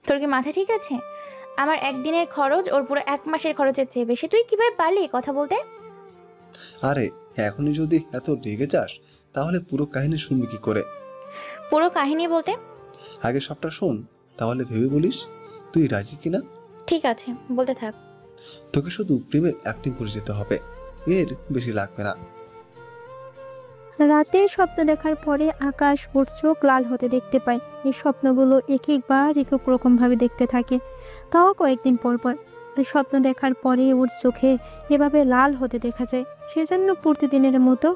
তোর কি মাথা ঠিক আছে? আমার একদিনের খরচ ওর পুরো 1 মাসের খরচের চেয়ে বেশি। তুই কিভাবে পারলি কথা বলতে? আরে এখনই যদি এত রেগে যাস তাহলে পুরো কাহিনী শুনবি কি করে? পুরো কাহিনী বলতে? আগে সবটা শোন, তাহলে ভেবে বলিস তুই রাজি কিনা। ঠিক আছে, বলতে থাক। তোকে শুধু প্রেমের অ্যাক্টিং করে যেতে হবে, এর বেশি লাগবে না। রাতে স্বপ্ন দেখার পরে আকাশ ওর চোখ লাল হতে দেখতে পায়। এই স্বপ্নগুলো এক একবার এক এক রকমভাবে দেখতে থাকে, তাও কয়েকদিন পর পর। আর স্বপ্ন দেখার পরে ওর চোখে এভাবে লাল হতে দেখা যায়। সেজন্য প্রতিদিনের মতো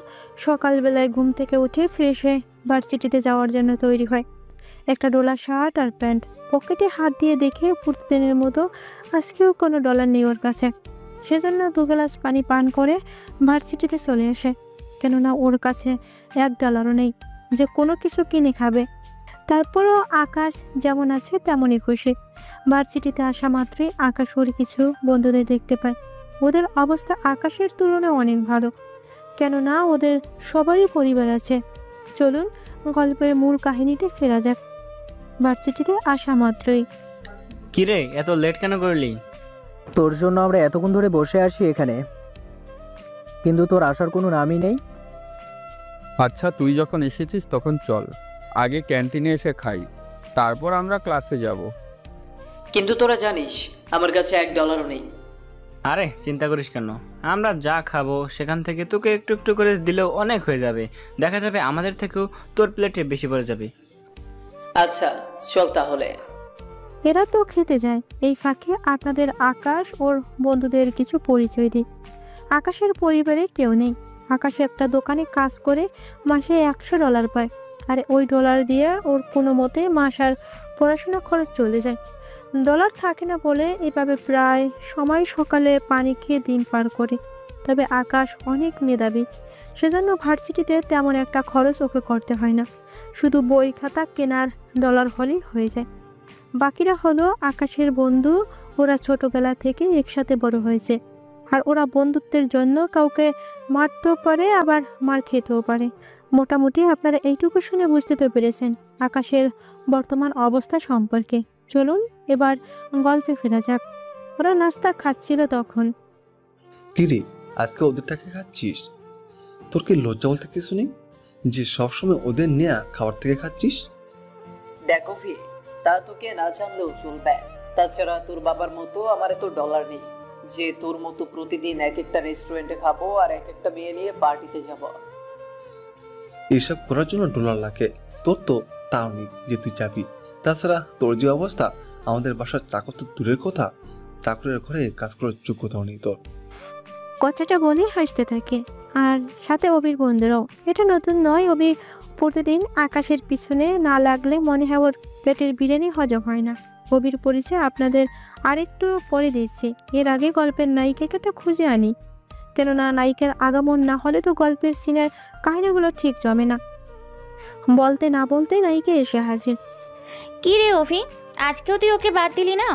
সকালবেলায় ঘুম থেকে উঠে ফ্রেশ হয়ে ভার্সিটিতে যাওয়ার জন্য তৈরি হয়। একটা ডোলা শার্ট আর প্যান্ট, পকেটে হাত দিয়ে দেখে প্রতিদিনের মতো আজকেও কোনো ডলার নেই ওর কাছে। সেজন্য 2 গ্লাস পানি পান করে ভার্সিটিতে চলে আসে, কেননা ওর কাছে $1 নেই যে কোনো কিছু কিনে খাবে। তারপরও আকাশ যেমন আছে তেমনই খুশি। ভার্সিটিতে আসা মাত্রই আকাশ ওর কিছু বন্ধুদের দেখতে পায়। ওদের অবস্থা আকাশের তুলনায় অনেক ভালো, কেননা ওদের সবারই পরিবার আছে। চলুন গল্পের মূল কাহিনীতে ফেরা যাক। ভার্সিটিতে আসা মাত্রই। কিরে, এত লেট কেন করলি? তোর জন্য আমরা এতক্ষণ ধরে বসে আছি এখানে, কিন্তু তোর আসার কোনো নামই নেই। আচ্ছা, তুই যখন এসেছিস তখন চল আগে ক্যান্টিনে এসে খাই, তারপর আমরা ক্লাসে যাব। কিন্তু তোরা জানিস আমার কাছে $1 নেই। আরে চিন্তা করিস কেন, আমরা যা খাবো সেখান থেকে তোকে একটু একটু করে দিলেও অনেক হয়ে যাবে। দেখা যাবে আমাদের থেকেও তোর প্লেটে বেশি পড়ে যাবে। আচ্ছা চল তাহলে। এরা তো খেতে যায়। এই ফাঁকে আপনাদের আকাশ ওর বন্ধুদের কিছু পরিচয় দিই। আকাশের পরিবারে কেউ নেই। আকাশ একটা দোকানে কাজ করে মাসে $100 পায়, আর ওই ডলার দিয়ে ওর কোনো মতে মাস আর পড়াশোনা খরচ চলে যায়। ডলার থাকে না বলে এভাবে প্রায় সময় সকালে পানি খেয়ে দিন পার করে। তবে আকাশ অনেক মেধাবী, সেজন্য ভার্সিটিতে তেমন একটা খরচ ওকে করতে হয় না। শুধু বই খাতা কেনার ডলার হলেই হয়ে যায়। বাকিরা হলো আকাশের বন্ধু। ওরা ছোটবেলা থেকে একসাথে বড় হয়েছে, আর ওরা বন্ধুত্বের জন্য কাউকে মারতেও পারে, আবার মার খেতেও পারে। মোটামুটি আপনারা এইটুকু শুনে বুঝতে তো পেরেছেন আকাশের বর্তমান অবস্থা সম্পর্কে। চলুন এবার গল্পে ফেরা যাক। ওরা নাস্তা খাচ্ছিল তখন। কিরে, আজকে ওদেরটাকে খাচ্ছিস? তোর কি লজ্জা বলতে কিছু নেই যে সবসময় ওদের নেয়া খাবার থেকে খাচ্ছিস? দেখো ফি, তা তোকে না জানলেও চলবে। তাছাড়া তোর বাবার মতো আমার এত ডলার নেই যে তোর মতো প্রতিদিন এক একটা রেস্টুরেন্টে খাবো আর এক একটা মেয়ে নিয়ে পার্টিতে যাব। এসব করার জন্য ডলার লাগে, তোর তো তাও নেই যে তুই যাবি। তাছাড়া তোর যে অবস্থা, আমাদের বাসার চাকর তো দূরের কথা, চাকরের ঘরে কাজ করার যোগ্যতাও নেই তোর। কথাটা বলে হাসতে থাকে, আর সাথে অবির বন্ধুরাও। এটা নতুন নয়, অবি প্রতিদিন আকাশের পিছনে না লাগলে মনে হয় ওর পেটের বিরিয়ানি হজম হয় না। অবির পরিচয় আপনাদের আরেকটু পরে দিচ্ছি। এর আগে গল্পের নায়িকাকে তো খুঁজে আনি, কেননা নায়িকার আগমন না হলে তো গল্পের সিনের কাহিনীগুলো ঠিক জমে না। বলতে না বলতে নায়িকা এসে হাজির। কি রে অফি, আজকেও তুই ওকে বাদ দিলি না?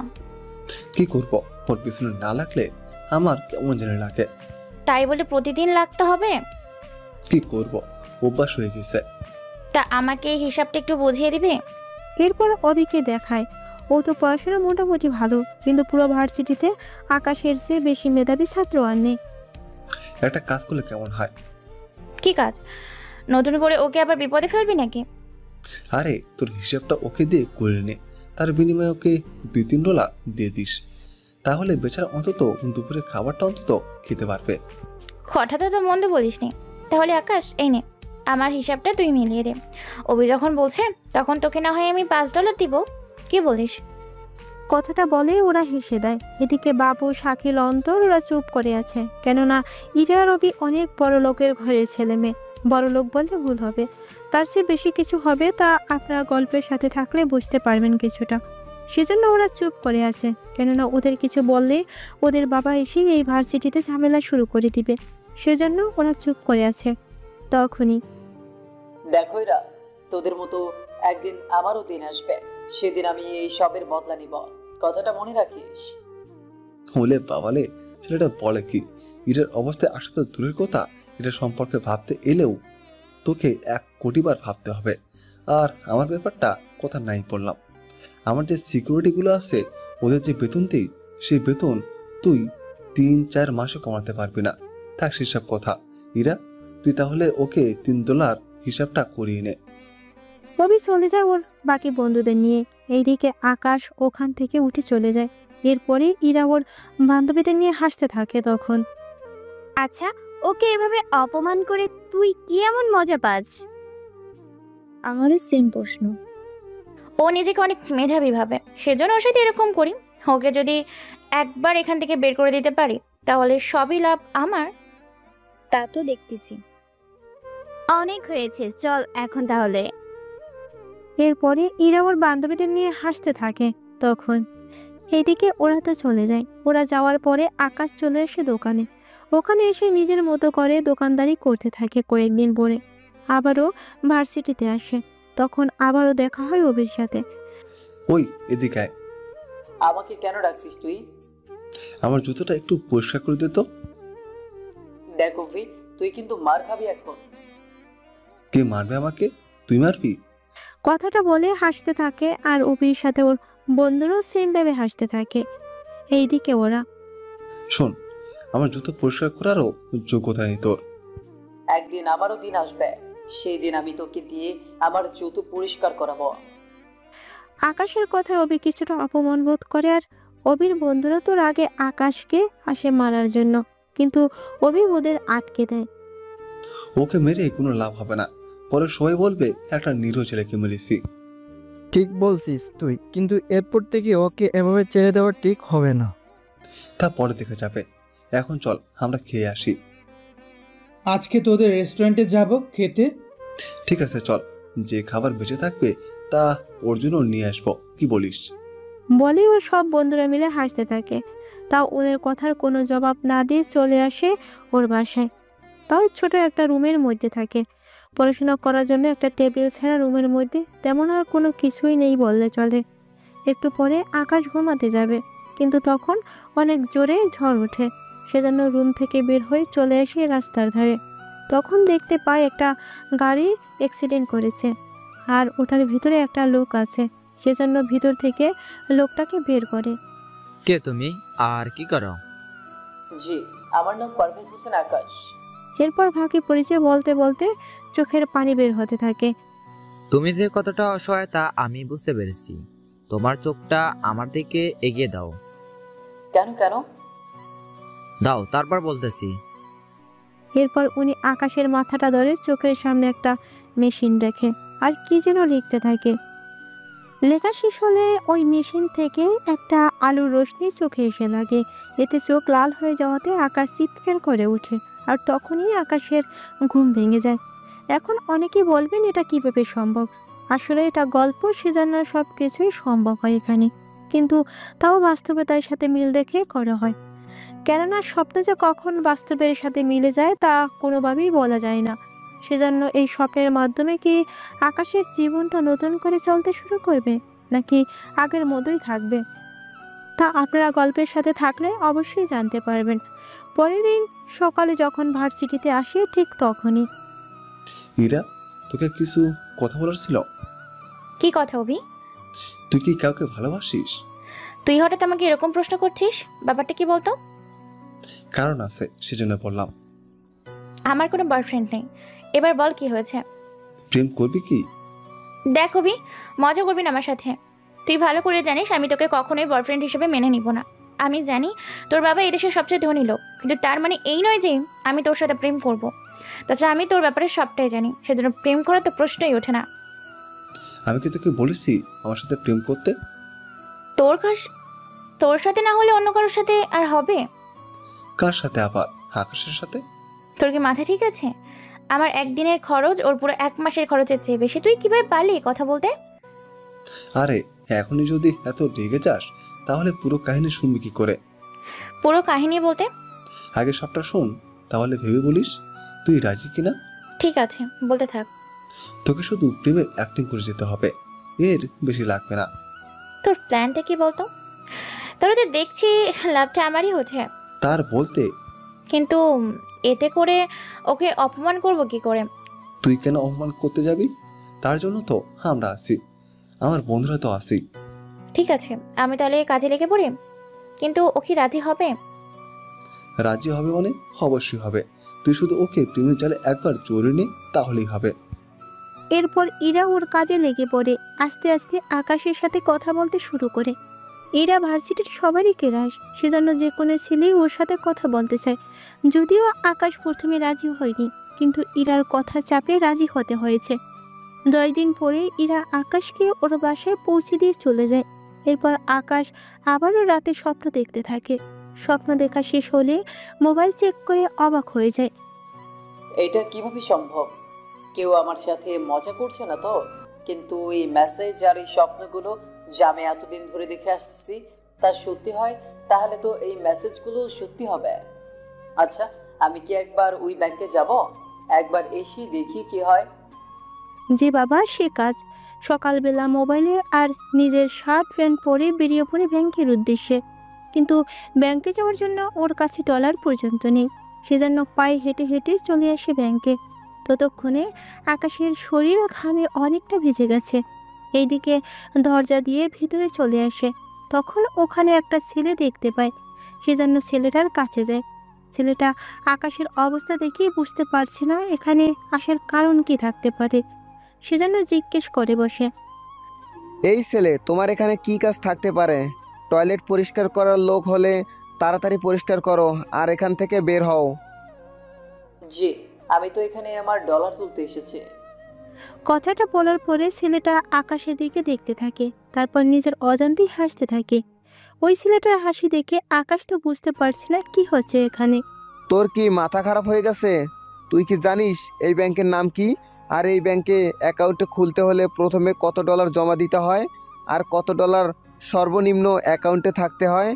কি করব, ওর পিছনে না লাগলে আমার কেমন জানি লাগে। তাই বলে প্রতিদিন লাগতে হবে? কি করব, অভ্যাস হয়ে গেছে। তা আমাকে এই হিসাবটা একটু বুঝিয়ে দিবে? এরপর অবিকে দেখায়। ও তো পড়াশোনা মোটামুটি ভালো, কিন্তু পুরো ভার্সিটিতে আকাশের চেয়ে বেশি মেধাবী ছাত্র আর নেই। একটা কাজ করলে কেমন হয়? কি কাজ? নতুন করে ওকে আবার বিপদে ফেলবি নাকি? আরে তোর হিসাবটা ওকে দিয়ে করে নে, তার বিনিময়ে ওকে $2-3 দিয়ে দিস, তাহলে বেচারা অন্তত দুপুরে খাবারটা অন্তত খেতে পারবে। হঠাৎ তো মন্দ বলিস নি। তাহলে আকাশ, এই নে, আমার হিসাবটা তুই মিলিয়ে দে। অভি যখন বলছে তখন তোকে না হয় আমি $5 দিব, কি বলিস? কথাটা বলে ওরা হেসে দেয়। এদিকে বাবু, শাকিল, অন্তর ওরা চুপ করে আছে, কেননা ইরা রবি অনেক বড় লোকের ঘরের ছেলে মেয়ে। বড় লোক বলতে ভুল হবে, তার চেয়ে বেশি কিছু হবে, তা আপনারা গল্পের সাথে থাকলে বুঝতে পারবেন কিছুটা। সেজন্য ওরা চুপ করে আছে, কেননা ওদের কিছু বললে ওদের বাবা এসে এই ভার্সিটিতে ঝামেলা শুরু করে দিবে। সেজন্য ওরা চুপ করে আছে। তখনই দেখো এরা, তোদের মতো একদিন আমারও দিন আসবে, সেদিন আমি এই সবের বদলা নিব, কথাটা মনে রাখিস। হলে বাবালে, ছেলেটা বলে কি? এটার অবস্থায় আসা তো দূরের কথা, এটা সম্পর্কে ভাবতে এলেও তোকে 1 কোটি বার ভাবতে হবে। আর আমার ব্যাপারটা কথা নাই বললাম, আমার যে সিকিউরিটিগুলো আছে ওদের যে বেতন দিই সেই বেতন তুই 3-4 মাসে কমাতে পারবি না। থাক সেসব কথা। ইরা, তুই তাহলে ওকে $3 হিসাবটা করিয়ে নে। অভি চলে যায় ওর বাকি বন্ধুদের নিয়ে। এইদিকে আকাশ ওখান থেকে উঠে চলে যায়। এরপরে ইরা ওর বান্ধবীদের নিয়ে হাসতে থাকে। তখন আচ্ছা, ওকে এভাবে অপমান করে তুই কি এমন মজা পাস? আমারও সেম প্রশ্ন। ও নিজেকে অনেক মেধাবী ভাবে, সেজন্য ওর সাথে এরকম করি। ওকে যদি একবার এখান থেকে বের করে দিতে পারি তাহলে সবই লাভ আমার। তা তো দেখতেছি। অনেক হয়েছে, চল এখন তাহলে। এরপরে ইরা ওর বান্ধবীদের নিয়ে হাসতে থাকে। তখন এইদিকে ওরা তো চলে যায়। ওরা যাওয়ার পরে আকাশ চলে আসে দোকানে। ওখানে এসে নিজের মতো করে দোকানদারি করতে থাকে কয়েকদিন পরে। আবারও ভার্সিটিতে আসে। তখন আবারও দেখা হয় অভির সাথে। ওই এদিকে আয়। আমাকে কেন ডাকছিস তুই? আমার জুতোটা একটু পরিষ্কার করে দে তো। দেখ অভি, তুই কিন্তু মার খাবি এখন। কে মারবে আমাকে? তুই মারবি? কথাটা বলে হাসতে থাকে আর অভির সাথে ওর বন্ধুরাও সেম ভাবে হাসতে থাকে। এইদিকে ওরা শোন, আমার জুতো পরিষ্কার করারও যোগ্যতা নেই তোর। একদিন আমারও দিন আসবে, সেই দিন আমি তোকে দিয়ে আমার জুতো পরিষ্কার করাবো। আকাশের কথায় অভি কিছুটা অপমান বোধ করে। আর অভির বন্ধুরা তো আগে আকাশকে আসে মারার জন্য, কিন্তু অভি ওদের আটকে দেয়। ওকে মেরে কোনো লাভ হবে না, পরে সবাই বলবে একটা নিরীহ ছেলেকে মেরেছি। ঠিক বলছিস তুই, কিন্তু এরপর থেকে ওকে এভাবে ছেড়ে দেওয়া ঠিক হবে না। তা পরে দেখে যাবে। এখন চল আমরা খেয়ে আসি। আজকে তোদের রেস্টুরেন্টে যাব খেতে। ঠিক আছে চল, যে খাবার বেঁচে থাকবে তা ওর জন্য নিয়ে আসবো, কি বলিস? বলে ও সব বন্ধুরা মিলে হাসতে থাকে। তাও ওদের কথার কোনো জবাব না দিয়ে চলে আসে ওর বাসায়। তাও ছোট একটা রুমের মধ্যে থাকে। পড়াশোনা করার জন্য একটা টেবিল ছাড়া রুমের মধ্যে তেমন আর কোনো কিছুই নেই বললে চলে। একটু পরে আকাশ ঘুমাতে যাবে, কিন্তু তখন অনেক জোরে ঝড় ওঠে। সেজন্য রুম থেকে বের হয়ে চলে আসে রাস্তার ধারে। তখন দেখতে পায় একটা গাড়ি অ্যাক্সিডেন্ট করেছে আর ওটার ভিতরে একটা লোক আছে। সেজন্য ভিতর থেকে লোকটাকে বের করে। কে তুমি আর কি করো? জি, আমার নাম পারভেজ হোসেন আকাশ। এরপর ভাগে পরিচয় বলতে বলতে চোখের পানি বের হতে থাকে। তুমি যে কতটা অসহায় তা আমি বুঝতে পেরেছি। তোমার চোখটা আমার দিকে এগিয়ে দাও। কেন কেন? দাও, তারপর বলতেছি। এরপর উনি আকাশের মাথাটা ধরে চোখের সামনে একটা মেশিন রেখে আর কি যেন লিখতে থাকে। লেখা শেষ হলে ওই মেশিন থেকে একটা আলোর রোশনি চোখে এসে লাগে। এতে চোখ লাল হয়ে যাওয়াতে আকাশ চিৎকার করে ওঠে। আর তখনই আকাশের ঘুম ভেঙে যায়। এখন অনেকেই বলবেন এটা কিভাবে সম্ভব। আসলে এটা গল্প, সেজন্য সব কিছুই সম্ভব হয় এখানে, কিন্তু তাও বাস্তবতার সাথে মিল রেখে করা হয়। কেননা স্বপ্ন যে কখন বাস্তবের সাথে মিলে যায় তা কোনোভাবেই বলা যায় না। সেজন্য এই স্বপ্নের মাধ্যমে কি আকাশের জীবনটা নতুন করে চলতে শুরু করবে, নাকি আগের মতোই থাকবে, তা আপনারা গল্পের সাথে থাকলে অবশ্যই জানতে পারবেন। পরের দিন সকালে যখন ভার্সিটিতে আসে ঠিক তখনই। ইরা, তোকে কিছু কথা বলার ছিল। কি কথা অভি? তুই কি কাউকে ভালোবাসিস? তুই হঠাৎ আমাকে এরকম প্রশ্ন করছিস, ব্যাপারটা কি বলতো? কারণ আছে, সেজন্য বললাম। আমার কোনো বয়ফ্রেন্ড নেই। এবার বল কি হয়েছে। প্রেম করবি কি? দেখ অভি, মজা করবি না আমার সাথে। তুই ভালো করে জানিস আমি তোকে কখনোই বয়ফ্রেন্ড হিসেবে মেনে নিব না। আমি জানি তোর বাবা এদেশের সবচেয়ে ধনী লোক, কিন্তু তার মানে এই নয় যে আমি তোর সাথে প্রেম করব। তাছাড়া আমি তোর ব্যাপারে সবটাই জানি, সেজন্য প্রেম করার তো প্রশ্নই ওঠে না। আমি কি তোকে বলেছি আমার সাথে প্রেম করতে? তোর সাথে না হলে অন্য কারোর সাথে আর হবে? কার সাথে আবার? আকাশের সাথে? তোর কি মাথা ঠিক আছে? আমার একদিনের খরচ ওর পুরো 1 মাসের খরচের চেয়ে বেশি। তুই কিভাবে পারলি কথা বলতে? আরে এখনই যদি এত রেগে যাস তাহলে পুরো কাহিনী শুনবি কি করে? পুরো কাহিনী বলতে? আগে সবটা শোন, তাহলে ভেবে বলিস তুই রাজি কিনা। ঠিক আছে, বলতে থাক। তোকে শুধু প্রেমের অ্যাক্টিং করে যেতে হবে, এর বেশি লাগবে না। তোর প্ল্যানটা কি বলতো? তাহলে তো দেখছি লাভটা আমারই হচ্ছে। তার বলতে? কিন্তু এতে করে ওকে অপমান করব কি করে? তুই কেন অপমান করতে যাবি? তার জন্য তো আমরা আছি, আমার বন্ধুরা তো আছি। ঠিক আছে, আমি তাহলে কাজে লেগে পড়ি। কিন্তু ও কি রাজি হবে? রাজি হবে মানে? অবশ্যই হবে। তুই শুধু ওকে প্রেমের জালে একবার জড়িয়ে নে, তাহলেই হবে। এরপর ইরা ওর কাজে লেগে পড়ে। আস্তে আস্তে আকাশের সাথে কথা বলতে শুরু করে। ইরা ভার্সিটির সবারই ক্রাশ, সেজন্য যে কোনো ছেলেই ওর সাথে কথা বলতে চায়। যদিও আকাশ প্রথমে রাজি হয়নি, কিন্তু ইরার কথা চাপে রাজি হতে হয়েছে। 2 দিন পরে ইরা আকাশকে ওর বাসায় পৌঁছে দিয়ে চলে যায়। এরপর আকাশ আবারও রাতে স্বপ্ন দেখতে থাকে। স্বপ্ন দেখা শেষ হলে মোবাইল চেক করে অবাক হয়ে যায়। এটা কিভাবে সম্ভব? কেউ আমার সাথে মজা করছে না তো? কিন্তু এই মেসেজ আর এই স্বপ্নগুলো যা আমি এতদিন ধরে দেখে আসতেছি তা সত্যি হয়, তাহলে তো এই মেসেজগুলো সত্যি হবে। আচ্ছা, আমি কি একবার ওই ব্যাংকে যাব? একবার এসে দেখি কি হয়। যে বাবা সে কাজ। সকালবেলা মোবাইলে আর নিজের শার্ট প্যান্ট পরে বেরিয়ে পড়ে ব্যাংকের উদ্দেশ্যে। কিন্তু ব্যাংকে যাওয়ার জন্য ওর কাছে ডলার পর্যন্ত নেই। সেজন্য পায়ে হেঁটে হেঁটে চলে আসে ব্যাংকে। ততক্ষণে আকাশের শরীর ঘামে অনেকটা ভিজে গেছে। এইদিকে দরজা দিয়ে ভিতরে চলে আসে। তখন ওখানে একটা ছেলে দেখতে পায়। সেজন্য ছেলেটার কাছে যায়। ছেলেটা আকাশের অবস্থা দেখেই বুঝতে পারছে না এখানে আসার কারণ কি থাকতে পারে। সেজন্য জিজ্ঞেস করে বসে। এই ছেলে, তোমার এখানে কি কাজ থাকতে পারে? টয়লেট পরিষ্কার করার লোক হলে তাড়াতাড়ি পরিষ্কার করো আর এখান থেকে বের হও। জি, আমি তো এখানে আমার ডলার তুলতে এসেছি। কথাটা বলার পরে ছেলেটা আকাশের দিকে দেখতে থাকে, তারপর নিজের অজান্তেই হাসতে থাকে। ওই ছেলেটার হাসি দেখে আকাশ তো বুঝতে পারছে না কি হচ্ছে এখানে। তোর কি মাথা খারাপ হয়ে গেছে? তুই কি জানিস এই ব্যাংকের নাম কি? আর এই ব্যাংকে অ্যাকাউন্ট খুলতে হলে প্রথমে কত ডলার জমা দিতে হয় আর কত ডলার সর্বনিম্ন অ্যাকাউন্টে থাকতে হয়?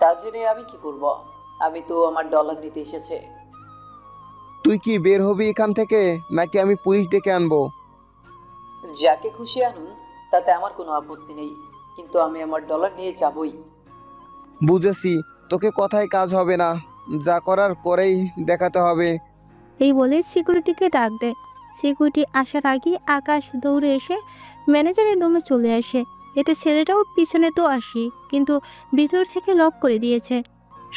তা জেনে আমি কি করব? আমি তো আমার ডলার নিতে এসেছি। তুই কি বের হবি এখান থেকে নাকি আমি পুলিশ ডেকে আনবো? যাকে খুশি আনুন, তাতে আমার কোনো আপত্তি নেই, কিন্তু আমি আমার ডলার নিয়ে যাবই। বুঝেছি, তোকে কথায় কাজ হবে না, যা করার করেই দেখাতে হবে। এই বলে সিকিউরিটিকে ডাক দেয়। সিকিউরিটি আসার আগেই আকাশ দৌড়ে এসে ম্যানেজারের রুমে চলে আসে। এতে ছেলেটাও পিছনে তো আসি, কিন্তু ভিতর থেকে লক করে দিয়েছে।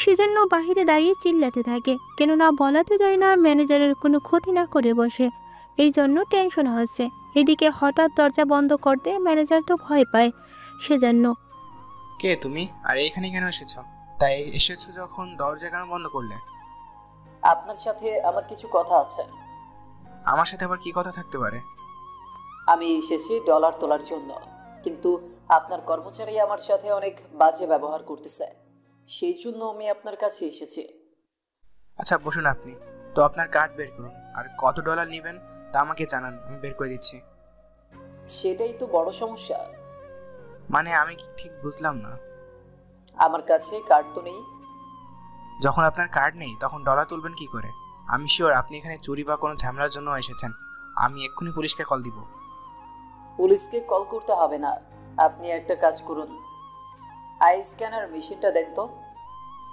সেজন্য বাহিরে দাঁড়িয়ে চিল্লাতে থাকে, কেননা বলাতে যায় না ম্যানেজারের কোনো ক্ষতি না করে বসে। এই জন্য টেনশন হচ্ছে। এদিকে হঠাৎ দরজা বন্ধ করতে ম্যানেজার তো ভয় পায়। সেজন্য কে তুমি? আর এখানে কেন এসেছো? তাই এসেছো যখন দরজা কেন বন্ধ করলে? আপনার সাথে আমার কিছু কথা আছে। আমার সাথে আবার কি কথা থাকতে পারে? আমি এসেছি ডলার তোলার জন্য, কিন্তু আপনার কর্মচারী আমার সাথে অনেক বাজে ব্যবহার করতেছে, সেই জন্য আমি আপনার কাছে এসেছি। আচ্ছা বসুন আপনি। তো আপনার কার্ড বের করুন, আর কত ডলার নেবেন তা আমাকে জানান, আমি বের করে দিচ্ছি। সেটাই তো বড় সমস্যা। মানে আমি ঠিক বুঝলাম না। আমার কাছে কার্ড তো নেই। যখন আপনার কার্ড নেই তখন ডলার তুলবেন কি করে? আমি শিওর আপনি এখানে চুরি বা কোনো ঝামেলার জন্য এসেছেন। আমি এক্ষুনি পুলিশকে কল দিব। পুলিশকে কল করতে হবে না, আপনি একটা কাজ করুন, আই স্ক্যানার মেশিনটা দেন তো।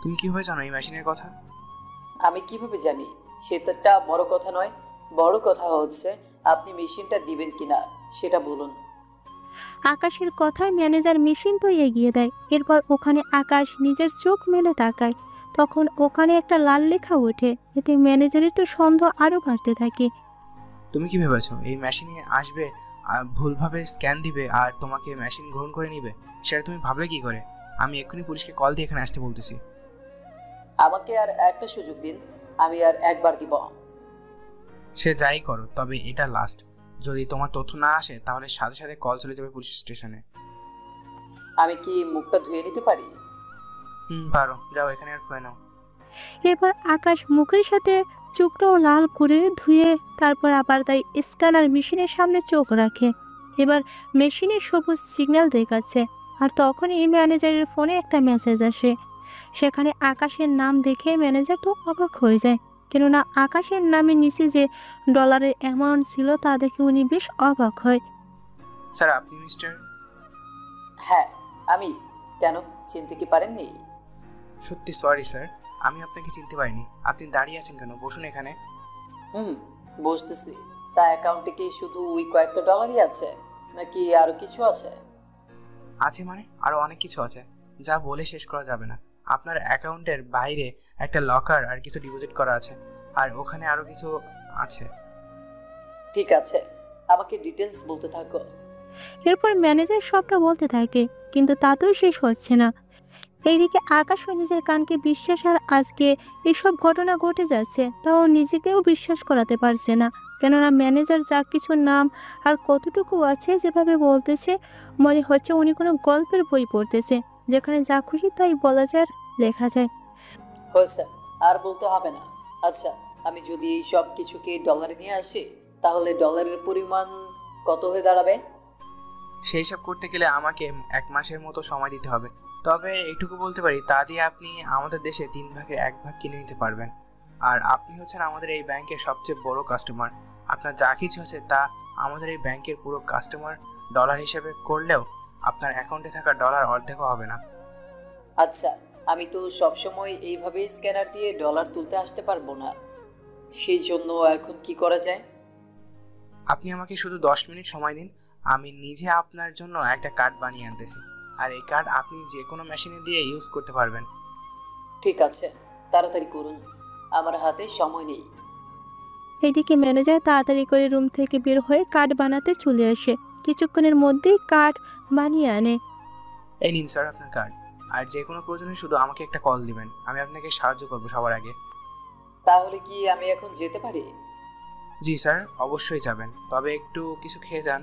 তুমি কিভাবে জানো এই মেশিনের কথা? আমি কিভাবে জানি সেটা বড় কথা নয়, বড় কথা হচ্ছে আপনি মেশিনটা দিবেন কিনা সেটা বলুন। আকাশের কথায় ম্যানেজার মেশিন তো এগিয়ে দেয়। এরপর ওখানে আকাশ নিজের চোখ মেলে তাকায়। তখন ওখানে একটা লাল লেখা ওঠে। এতে ম্যানেজারের তো সন্দেহ আরো বাড়তে থাকে। তুমি কি ভেবেছো এই মেশিনে আসবে আর ভুলভাবে স্ক্যান দিবে আর তোমাকে মেশিন গ্রহণ করে নিবে? সেটা তুমি ভাবলে কি করে? আমি এক্ষুনি পুলিশকে কল দিয়ে এখানে আসতে বলতেছি। আমাকে আর একটা সুযোগ দিন, আমি আর একবার দিব। সে যাই করো, তবে এটা লাস্ট। যদি তোমার তথ্য না আসে তাহলে সাথে সাথে কল চলে যাবে পুলিশ স্টেশনে। আমি কি মুখটা ধুয়ে নিতে পারি? পারো, যাও এখানে আর খুঁয়ে নাও। এরপর আকাশ মুখের সাথে চোখটাও লাল করে ধুয়ে তারপর আবার তাই স্ক্যানার মেশিনের সামনে চোখ রাখে। এবার মেশিনে সবুজ সিগন্যাল দেখাচ্ছে। আর তখনই ম্যানেজারের ফোনে একটা মেসেজ আসে। সেখানে আকাশের নাম দেখে ম্যানেজার তো অবাক হয়ে যায়, কেননা আকাশের নামের নিচে যে ডলারের অ্যামাউন্ট ছিল তা দেখে উনি বেশ অবাক হয়। স্যার আপনি মিস্টার? হ্যাঁ আমি। কেন, চিনতে কি পারেননি? সত্যি সরি স্যার, আমি আপনাকে চিনতে পারিনি। আপনি দাঁড়িয়ে আছেন কেন? বসুন এখানে। বুঝতেছি। তা অ্যাকাউন্টে কি শুধু ওই কয়েকটা ডলারই আছে নাকি আরো কিছু আছে? আছে মানে আরো অনেক কিছু আছে, যা বলে শেষ করা যাবে না। আপনার অ্যাকাউন্টের বাইরে একটা লকার আর কিছু ডিপোজিট করা আছে, আর ওখানে আরো কিছু আছে। ঠিক আছে, আমাকে ডিটেলস বলতে থাকো। এরপর ম্যানেজার সবটা বলতে থাকে, কিন্তু তাতেও শেষ হচ্ছে না। এইদিকে আকাশও নিজের কানকে বিশ্বাস, আর আজকে এসব ঘটনা ঘটে যাচ্ছে তাও নিজেকেও বিশ্বাস করাতে পারছে না। কেননা ম্যানেজার যা কিছু নাম আর কতটুকু আছে যেভাবে বলতেছে, মনে হচ্ছে উনি কোনো গল্পের বই পড়তেছে, যেখানে যা খুশি তাই বলা যায়, লেখা যায়। হয়েছে, আর বলতে হবে না। আচ্ছা, আমি যদি এই সব কিছুকে ডলারে নিয়ে আসি, তাহলে ডলারের পরিমাণ কত হয়ে দাঁড়াবে? সেই সব করতে গেলে আমাকে 1 মাসের মতো সময় দিতে হবে। তবে এইটুকু বলতে পারি, তা দিয়ে আপনি আমাদের দেশে 3 ভাগের 1 ভাগ কিনে নিতে পারবেন। আর আপনি হচ্ছেন আমাদের এই ব্যাংকের সবচেয়ে বড় কাস্টমার। আপনার যা কিছু আছে তা আমাদের এই ব্যাংকের পুরো কাস্টমার ডলার হিসেবে করলেও আপনার অ্যাকাউন্টে থাকা ডলার অর্ধেকও হবে না। আচ্ছা, আমি তো সবসময় এইভাবে স্ক্যানার দিয়ে ডলার তুলতে আসতে পারবো না, সেই জন্য এখন কি করা যায়? আপনি আমাকে শুধু 10 মিনিট সময় দিন, আমি নিজে আপনার জন্য একটা কার্ড বানিয়ে আনতেছি। আর এই কার্ড আপনি যে কোনো মেশিনে দিয়ে ইউজ করতে পারবেন। ঠিক আছে, তাড়াতাড়ি করুন, আমার হাতে সময় নেই। এদিকে ম্যানেজার তাড়াতাড়ি করে রুম থেকে বের হয়ে কার্ড বানাতে চলে আসে। কিছুক্ষণের মধ্যেই কার্ড বানিয়ে আনে। এই নিন স্যার আপনার কার্ড, আর যে কোনো প্রয়োজনে শুধু আমাকে একটা কল দিবেন, আমি আপনাকে সাহায্য করব সবার আগে। তাহলে কি আমি এখন যেতে পারি? জি স্যার, অবশ্যই যাবেন, তবে একটু কিছু খেয়ে যান।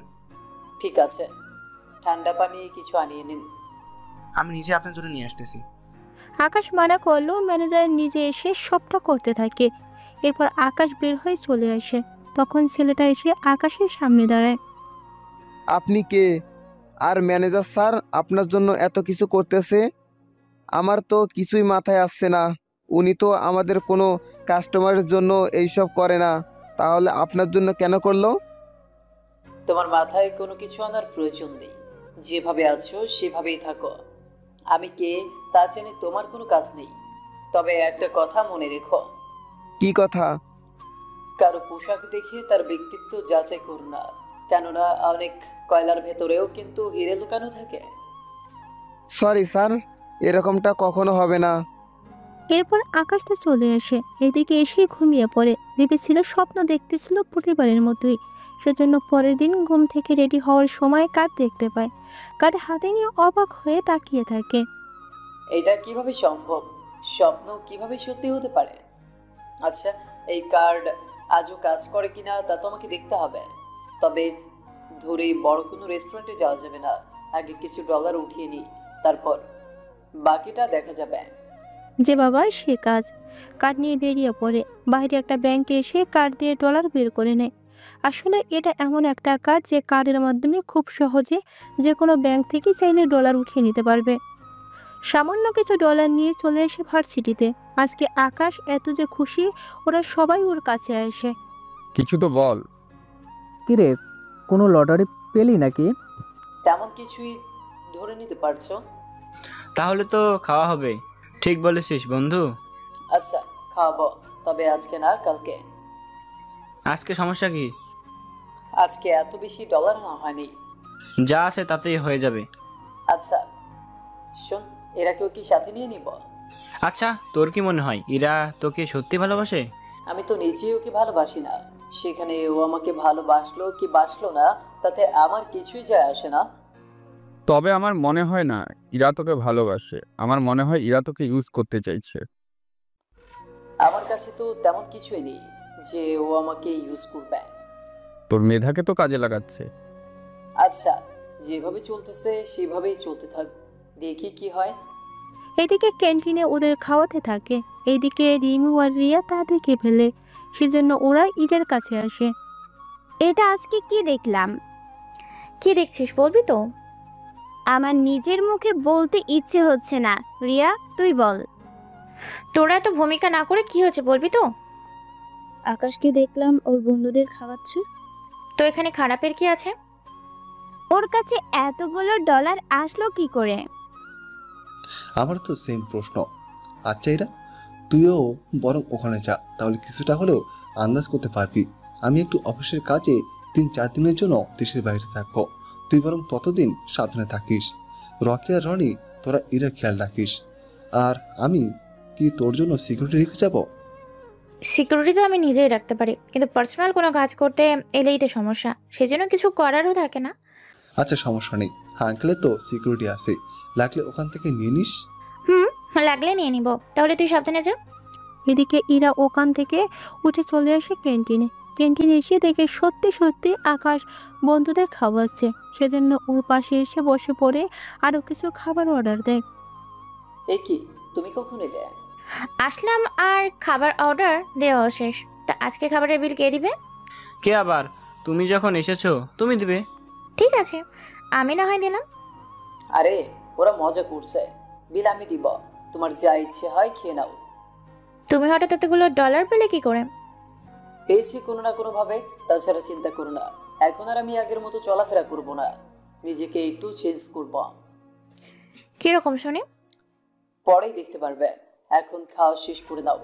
ঠিক আছে, ঠান্ডা পানি কিছু আনিয়ে নিন। আমি নিজে আপনার জন্য নিয়ে আসতেছি। আকাশ মানা করলো, ম্যানেজার নিজে এসে সবটা করতে থাকে। এরপর আকাশ বের হয়ে চলে আসে। তখন ছেলেটা এসে আকাশের সামনে দাঁড়ায়। আপনি কে? আর ম্যানেজার স্যার আপনার জন্য এত কিছু করতেছে, আমার তো কিছুই মাথায় আসছে না। উনি তো আমাদের কোনো কাস্টমারের জন্য এইসব করে না, তাহলে আপনার জন্য কেন করলো? তোমার মাথায় কোনো কিছু আনার প্রয়োজন নেই, যেভাবে আছো সেভাবেই থাকো। আমি কে তা জেনে তোমার কোনো কাজ নেই। তবে একটা কথা মনে রেখো। কি কথা? কারো পোশাক দেখে তার ব্যক্তিত্ব যাচাই করো না, কেননা অনেক কয়লার ভেতরেও কিন্তু হিরে লুকানো থাকে। সরি স্যার, এরকমটা কখনো হবে না। এরপর আকাশটা চলে আসে। এদিকে এসে ঘুমিয়ে পড়ে। ভেবেছিল স্বপ্ন দেখতেছিল প্রতিবারের মতোই। সেজন্য পরের দিন ঘুম থেকে রেডি হওয়ার সময় কার্ড দেখতে পায়। কার্ড হাতে নিয়ে অবাক হয়ে তাকিয়ে থাকে। এটা কিভাবে সম্ভব? স্বপ্ন কিভাবে সত্যি হতে পারে? আচ্ছা, এই কার্ড আজও কাজ করে কিনা তা তোমাকে দেখতে হবে। তবে ধরে বড় কোনো রেস্টুরেন্টে যাওয়া যাবে না, আগে কিছু ডলার উঠিয়ে নিই, তারপর বাকিটা দেখা যাবে। যে বাবা সে কাজ। কার্ড নিয়ে বেরিয়ে পড়ে। বাইরে একটা ব্যাংকে এসে কার্ড দিয়ে ডলার বের করে নেয়। আসলে এটা এমন একটা কার্ড যে কার্ডের মাধ্যমে খুব সহজে যে কোনো ব্যাংক থেকে চাইলে ডলার উঠিয়ে নিতে পারবে। সামান্য কিছু ডলার নিয়ে চলে এসে ভার্সিটিতে। আজকে আকাশ এত যে খুশি, ওরা সবাই ওর কাছে আসে। কিছু তো বল। কিরে, কোনো লটারি পেলি নাকি? তেমন কিছুই ধরে নিতে পারছো? তাহলে তো খাওয়া হবে। ঠিক বলেছিস বন্ধু। আচ্ছা, খাওয়াবো, তবে আজকে না, কালকে। আজকে সমস্যা কি? আজকে এত বেশি ডলার না হয়নি। যা আছে তাতেই হয়ে যাবে। আচ্ছা শোন, এরা কেউ কি সাথে নিয়ে নিব? আচ্ছা, তোর কি মনে হয় ইরা তোকে সত্যি ভালোবাসে? আমি তো নিজেই ওকে ভালোবাসি না, সেখানে ও আমাকে ভালোবাসলো কি বাসলো না তাতে আমার কিছুই যায় আসে না। তবে আমার মনে হয় না ইরা তোকে ভালোবাসে, আমার মনে হয় ইরা তোকে ইউজ করতে চাইছে। আমার কাছে তো তেমন কিছুই নেই যে ও আমাকে ইউজ করবে। তোর মেধাকে তো কাজে লাগাচ্ছে। আচ্ছা, যেভাবে চলতেছে সেভাবেই চলতে থাক, দেখি কি হয়। এদিকে ক্যান্টিনে ওদের খাওয়াতে থাকে। এইদিকে রিমু আর রিয়া তা দেখে ফেলে। সেজন্য ওরা ঈদের কাছে আসে। এটা আজকে কি দেখলাম? কি দেখছিস বলবি তো? আমার নিজের মুখে বলতে ইচ্ছে হচ্ছে না। রিয়া, তুই বল। তোরা তো ভূমিকা না করে কি হয়েছে বলবি তো? আকাশকে দেখলাম ওর বন্ধুদের খাওয়াচ্ছে। তো এখানে খারাপের কি আছে? ওর কাছে এতগুলো ডলার আসলো কি করে? আমার তো সেম প্রশ্ন। আচ্ছা এরা, তুইও বরং ওখানে যা, তাহলে কিছুটা হলেও আন্দাজ করতে পারবি। আমি একটু অফিসের কাজে 3-4 দিনের জন্য দেশের বাইরে থাকবো, তুই বরং ততদিন সাবধানে থাকিস। রকি আর রনি তোরা ইরার খেয়াল রাখিস। আর আমি কি তোর জন্য সিকিউরিটি রেখে যাব? সিকিউরিটি তো আমি নিজেই রাখতে পারি, কিন্তু পার্সোনাল কোনো কাজ করতে এলেই তো সমস্যা, সেজন্য কিছু করারও থাকে না। আচ্ছা সমস্যা নেই, আঙ্কেলের তো সিকিউরিটি আছে, লাগলে ওখান থেকে নিয়ে নিস। লাগলে নিয়ে নিব, তাহলে তুই সাবধানে যা। এদিকে ইরা ওখান থেকে উঠে চলে আসে ক্যান্টিনে। ক্যান্টিনে এসে দেখে সত্যি সত্যি আকাশ বন্ধুদের খাওয়াচ্ছে, সেজন্য ওর পাশে এসে বসে পড়ে আরও কিছু খাবার অর্ডার দেয়। এ কি, তুমি কখন এলে? আসলাম আর খাবার অর্ডার দেওয়া শেষ। তা আজকে খাবারের বিল কে দিবে? কে আবার? তুমি যখন এসেছো তুমি দিবে। ঠিক আছে, আমি না হয় দিলাম। আরে ওরা মজা করছে, বিল আমি দিব, তোমার যা ইচ্ছে হয় খেয়ে নাও। তুমি হঠাৎ এতগুলো ডলার পেলে কি করে? পেয়েছি কোনো না কোনো ভাবে, তাছাড়া চিন্তা করো না, এখন আর আমি আগের মতো চলাফেরা করব না, নিজেকে একটু চেঞ্জ করব। কিরকম শুনি? পরেই দেখতে পারবে, এখন খাওয়া শেষ করে দাও।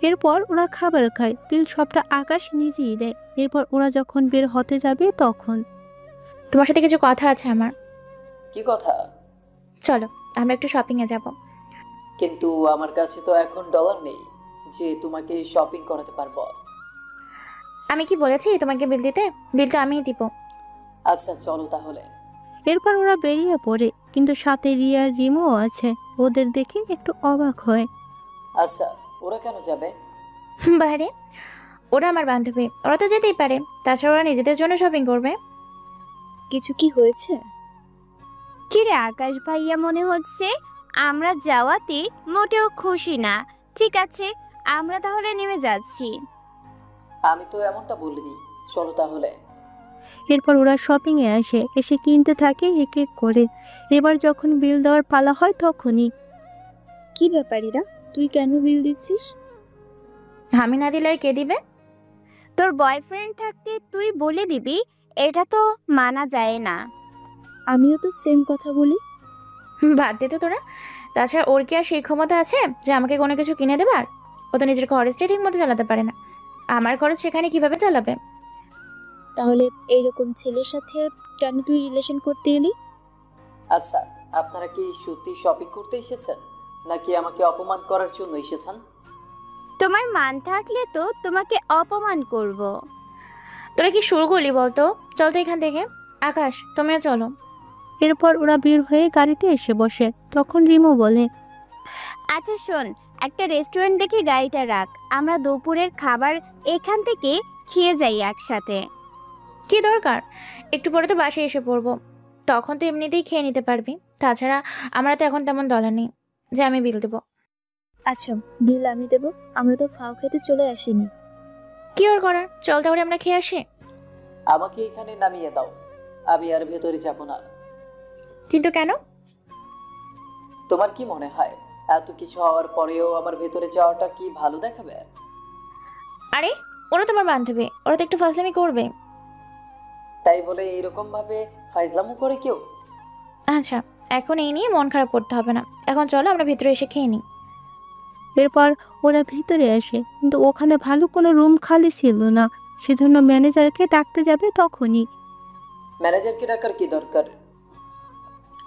এরপর ওরা খাবার খায়, বিল সবটা আকাশ নিজেই দেয়। এরপর ওরা যখন বের হতে যাবে তখন তোমার সাথে কিছু কথা আছে আমার। কি কথা? চলো আমরা একটু শপিংয়ে যাব। কিন্তু আমার কাছে তো এখন ডলার নেই যে তোমাকে শপিং করাতে পারবো। আমি কি বলেছি তোমাকে বিল দিতে? বিল তো আমিই দিব। আচ্ছা চলো তাহলে। এরপর ওরা বেরিয়ে পড়ে, কিন্তু সাথে রিয়ার রিমও আছে। ওদের দেখে একটু অবাক হয়। আচ্ছা ওরা কেন যাবে? বাইরে, ওরা আমার বান্ধবী, ওরা তো যেতেই পারে, তাছাড়া ওরা নিজেদের জন্য শপিং করবে। কিছু কি হয়েছে? কি রে আকাশ ভাইয়া, মনে হচ্ছে আমরা যাওয়াতে মোটেও খুশি না। ঠিক আছে, আমরা তাহলে নেমে যাচ্ছি। আমি তো এমনটা বলিনি, চলো তাহলে। এরপর ওরা শপিংয়ে আসে, এসে কিনতে থাকে এক এক করে। এবার যখন বিল দেওয়ার পালা হয় তখনই কি ব্যাপারীরা, তুই কেন বিল দিচ্ছিস? আমি না দিলে আর কে দিবে? তোর বয়ফ্রেন্ড থাকতে তুই বলে দিবি, এটা তো মানা যায় না। আমিও তো সেম কথা বলি। বাদ দে তো তোরা, তাছাড়া ওর কি আর সেই ক্ষমতা আছে যে আমাকে কোনো কিছু কিনে দেবার? ও তো নিজের খরচটাই ঠিক মতো চালাতে পারে না, আমার খরচ সেখানে কিভাবে চালাবে? তাহলে এইরকম ছেলের সাথে কেন তুই রিলেশন করতে এলি? আচ্ছা আপনারা কি সত্যি শপিং করতে এসেছেন, নাকি আমাকে অপমান করার জন্য এসেছেন? তোমার মান থাকলে তো তোমাকে অপমান করব। তোরা কি শুরু করলি বলতো? চল তো এখান থেকে। আকাশ তুমিও চলো। এরপর ওরা বের হয়ে গাড়িতে এসে বসে। তখন রিমো বলে, আচ্ছা শোন, একটা রেস্টুরেন্ট দেখে গাড়িটা রাখ, আমরা দুপুরের খাবার এখান থেকে খেয়ে যাই একসাথে। কি দরকার, একটু পরে তো বাসায় এসে পড়বো, তখন তো এমনিতেই খেয়ে নিতে পারবি। তাছাড়া আমরা তো এখন তেমন ডলার নেই যে আমি বিল দেবো। আচ্ছা বিল আমি দেবো, আমরা তো ফাও খেতে চলে আসিনি। কি ওর করার, চল তাহলে আমরা খেয়ে আসি। আমাকে এখানে নামিয়ে দাও, আমি আর ভেতরে যাব না। কিন্তু কেন? তোমার কি মনে হয় এত কিছু হওয়ার পরেও আমার ভেতরে যাওয়াটা কি ভালো দেখাবে? আরে ওরা তোমার বান্ধবী, ওরা তো একটু ফাজলামি করবে। তাই বলে এইরকম ভাবে ফাইজলামো করে কেউ? আচ্ছা এখন এই নিয়ে মন খারাপ করতে হবে না, এখন চলো আমরা ভেতরে এসে খেয়ে নিই। এরপর ওরা ভিতরে আসে, কিন্তু ওখানে ভালো কোনো রুম খালি ছিল না, সেজন্য ম্যানেজারকে ডাকতে যাবে তখনই ম্যানেজারকে ডাকার কি দরকার?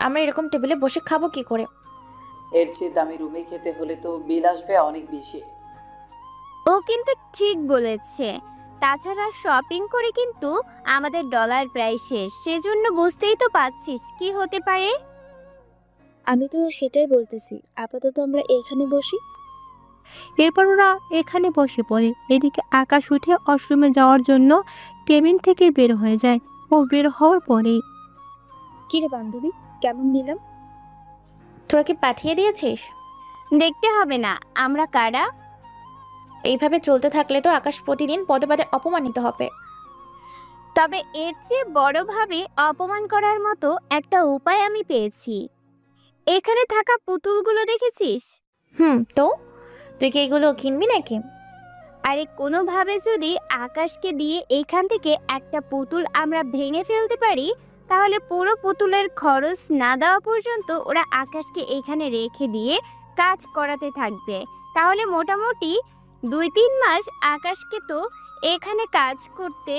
আমরা এরকম টেবিলে বসে খাবো কি করে? এর চেয়ে দামি রুমে খেতে হলে তো বিল আসবে অনেক বেশি। ও কিন্তু ঠিক বলেছে, তাছাড়া শপিং করে কিন্তু আমাদের ডলার প্রায় শেষ, সেজন্য বুঝতেই তো পাচ্ছিস কি হতে পারে। আমি তো সেটাই বলতেছি, আপাতত আমরা এইখানে বসি। এরপর ওরা এখানে বসে পড়ে। এদিকে আকাশ উঠে ওয়াশরুমে যাওয়ার জন্য কেবিন থেকে বের হয়ে যায়। ও বের হওয়ার পরেই, কি রে বান্ধবী, কেমন দিলাম? তোরা কি পাঠিয়ে দিয়েছিস? দেখতে হবে না আমরা কারা। এইভাবে চলতে থাকলে তো আকাশ প্রতিদিন পদে পদে অপমানিত হবে। তবে এর চেয়ে বড়ভাবে অপমান করার মতো একটা উপায় আমি পেয়েছি। এখানে থাকা পুতুলগুলো দেখেছিস? তো তুই কি এগুলো কিনবি নাকি? আরে কোনোভাবে যদি আকাশকে দিয়ে এখান থেকে একটা পুতুল আমরা ভেঙে ফেলতে পারি, তাহলে পুরো পুতুলের খরচ না দেওয়া পর্যন্ত ওরা আকাশকে এখানে রেখে দিয়ে কাজ করাতে থাকবে। তাহলে মোটামুটি 2-3 মাস আকাশকে তো এখানে কাজ করতে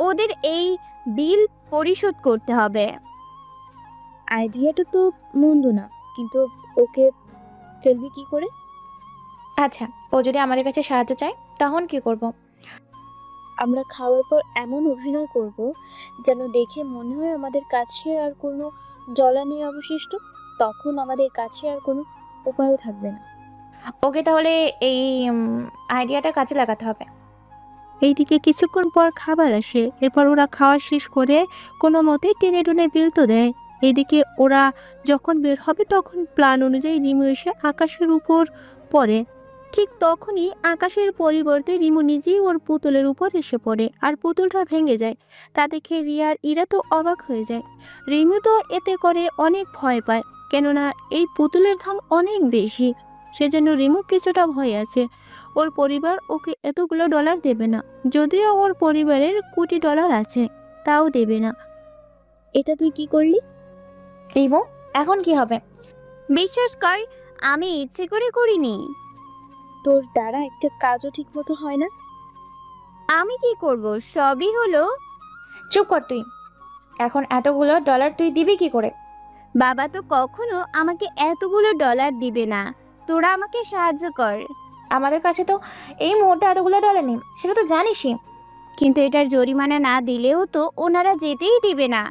ওদের এই বিল পরিশোধ করতে হবে। আইডিয়াটা তো মন্দ না, কিন্তু ওকে ফেলবি কি করে? আচ্ছা, ও যদি আমাদের কাছে সাহায্য চায় তখন কি করব? আমরা খাওয়ার পর এমন অভিনয় করব যেন দেখে মনে হয় আমাদের কাছে আর কোনো ডলার নেই অবশিষ্ট। তখন আমাদের কাছে আর কোনো উপায়ও থাকবে না। ওকে, তাহলে এই আইডিয়াটা কাজে লাগাতে হবে। এইদিকে কিছুক্ষণ পর খাবার আসে। এরপর ওরা খাওয়া শেষ করে কোনো মতেই টেনে টুনে বিল তো দেয়। এইদিকে ওরা যখন বের হবে তখন প্ল্যান অনুযায়ী রিমু এসে আকাশের উপর পড়ে। ঠিক তখনই আকাশের পরিবর্তে রিমু নিজেই ওর পুতুলের উপর এসে পড়ে আর পুতুলটা ভেঙে যায়। তা দেখে রিয়া আর ইরা তো অবাক হয়ে যায়। রিমু তো এতে করে অনেক ভয় পায়, কেননা এই পুতুলের দাম অনেক বেশি। সেজন্য রিমু কিছুটা ভয় আছে। ওর পরিবার ওকে এতগুলো ডলার দেবে না, যদিও ওর পরিবারের কোটি ডলার আছে, তাও দেবে না। এটা তুই কি করলি? রিমু, এখন কি হবে? বিশ্বাস কর, আমি ইচ্ছে করে করিনি। তোর দ্বারা একটা কাজও ঠিক মতো হয় না। আমি কি করব? সবই হলো। চুপ কর তুই। এখন এতগুলো ডলার তুই দিবি কি করে? বাবা তো কখনো আমাকে এতগুলো ডলার দিবে না। তোরা আমাকে সাহায্য কর। আমাদের কাছে তো এই মুহূর্তে এতগুলো ডলার নেই, সেটা তো জানিসই। কিন্তু এটার জরিমানা না দিলেও তো ওনারা যেতেই দিবে না।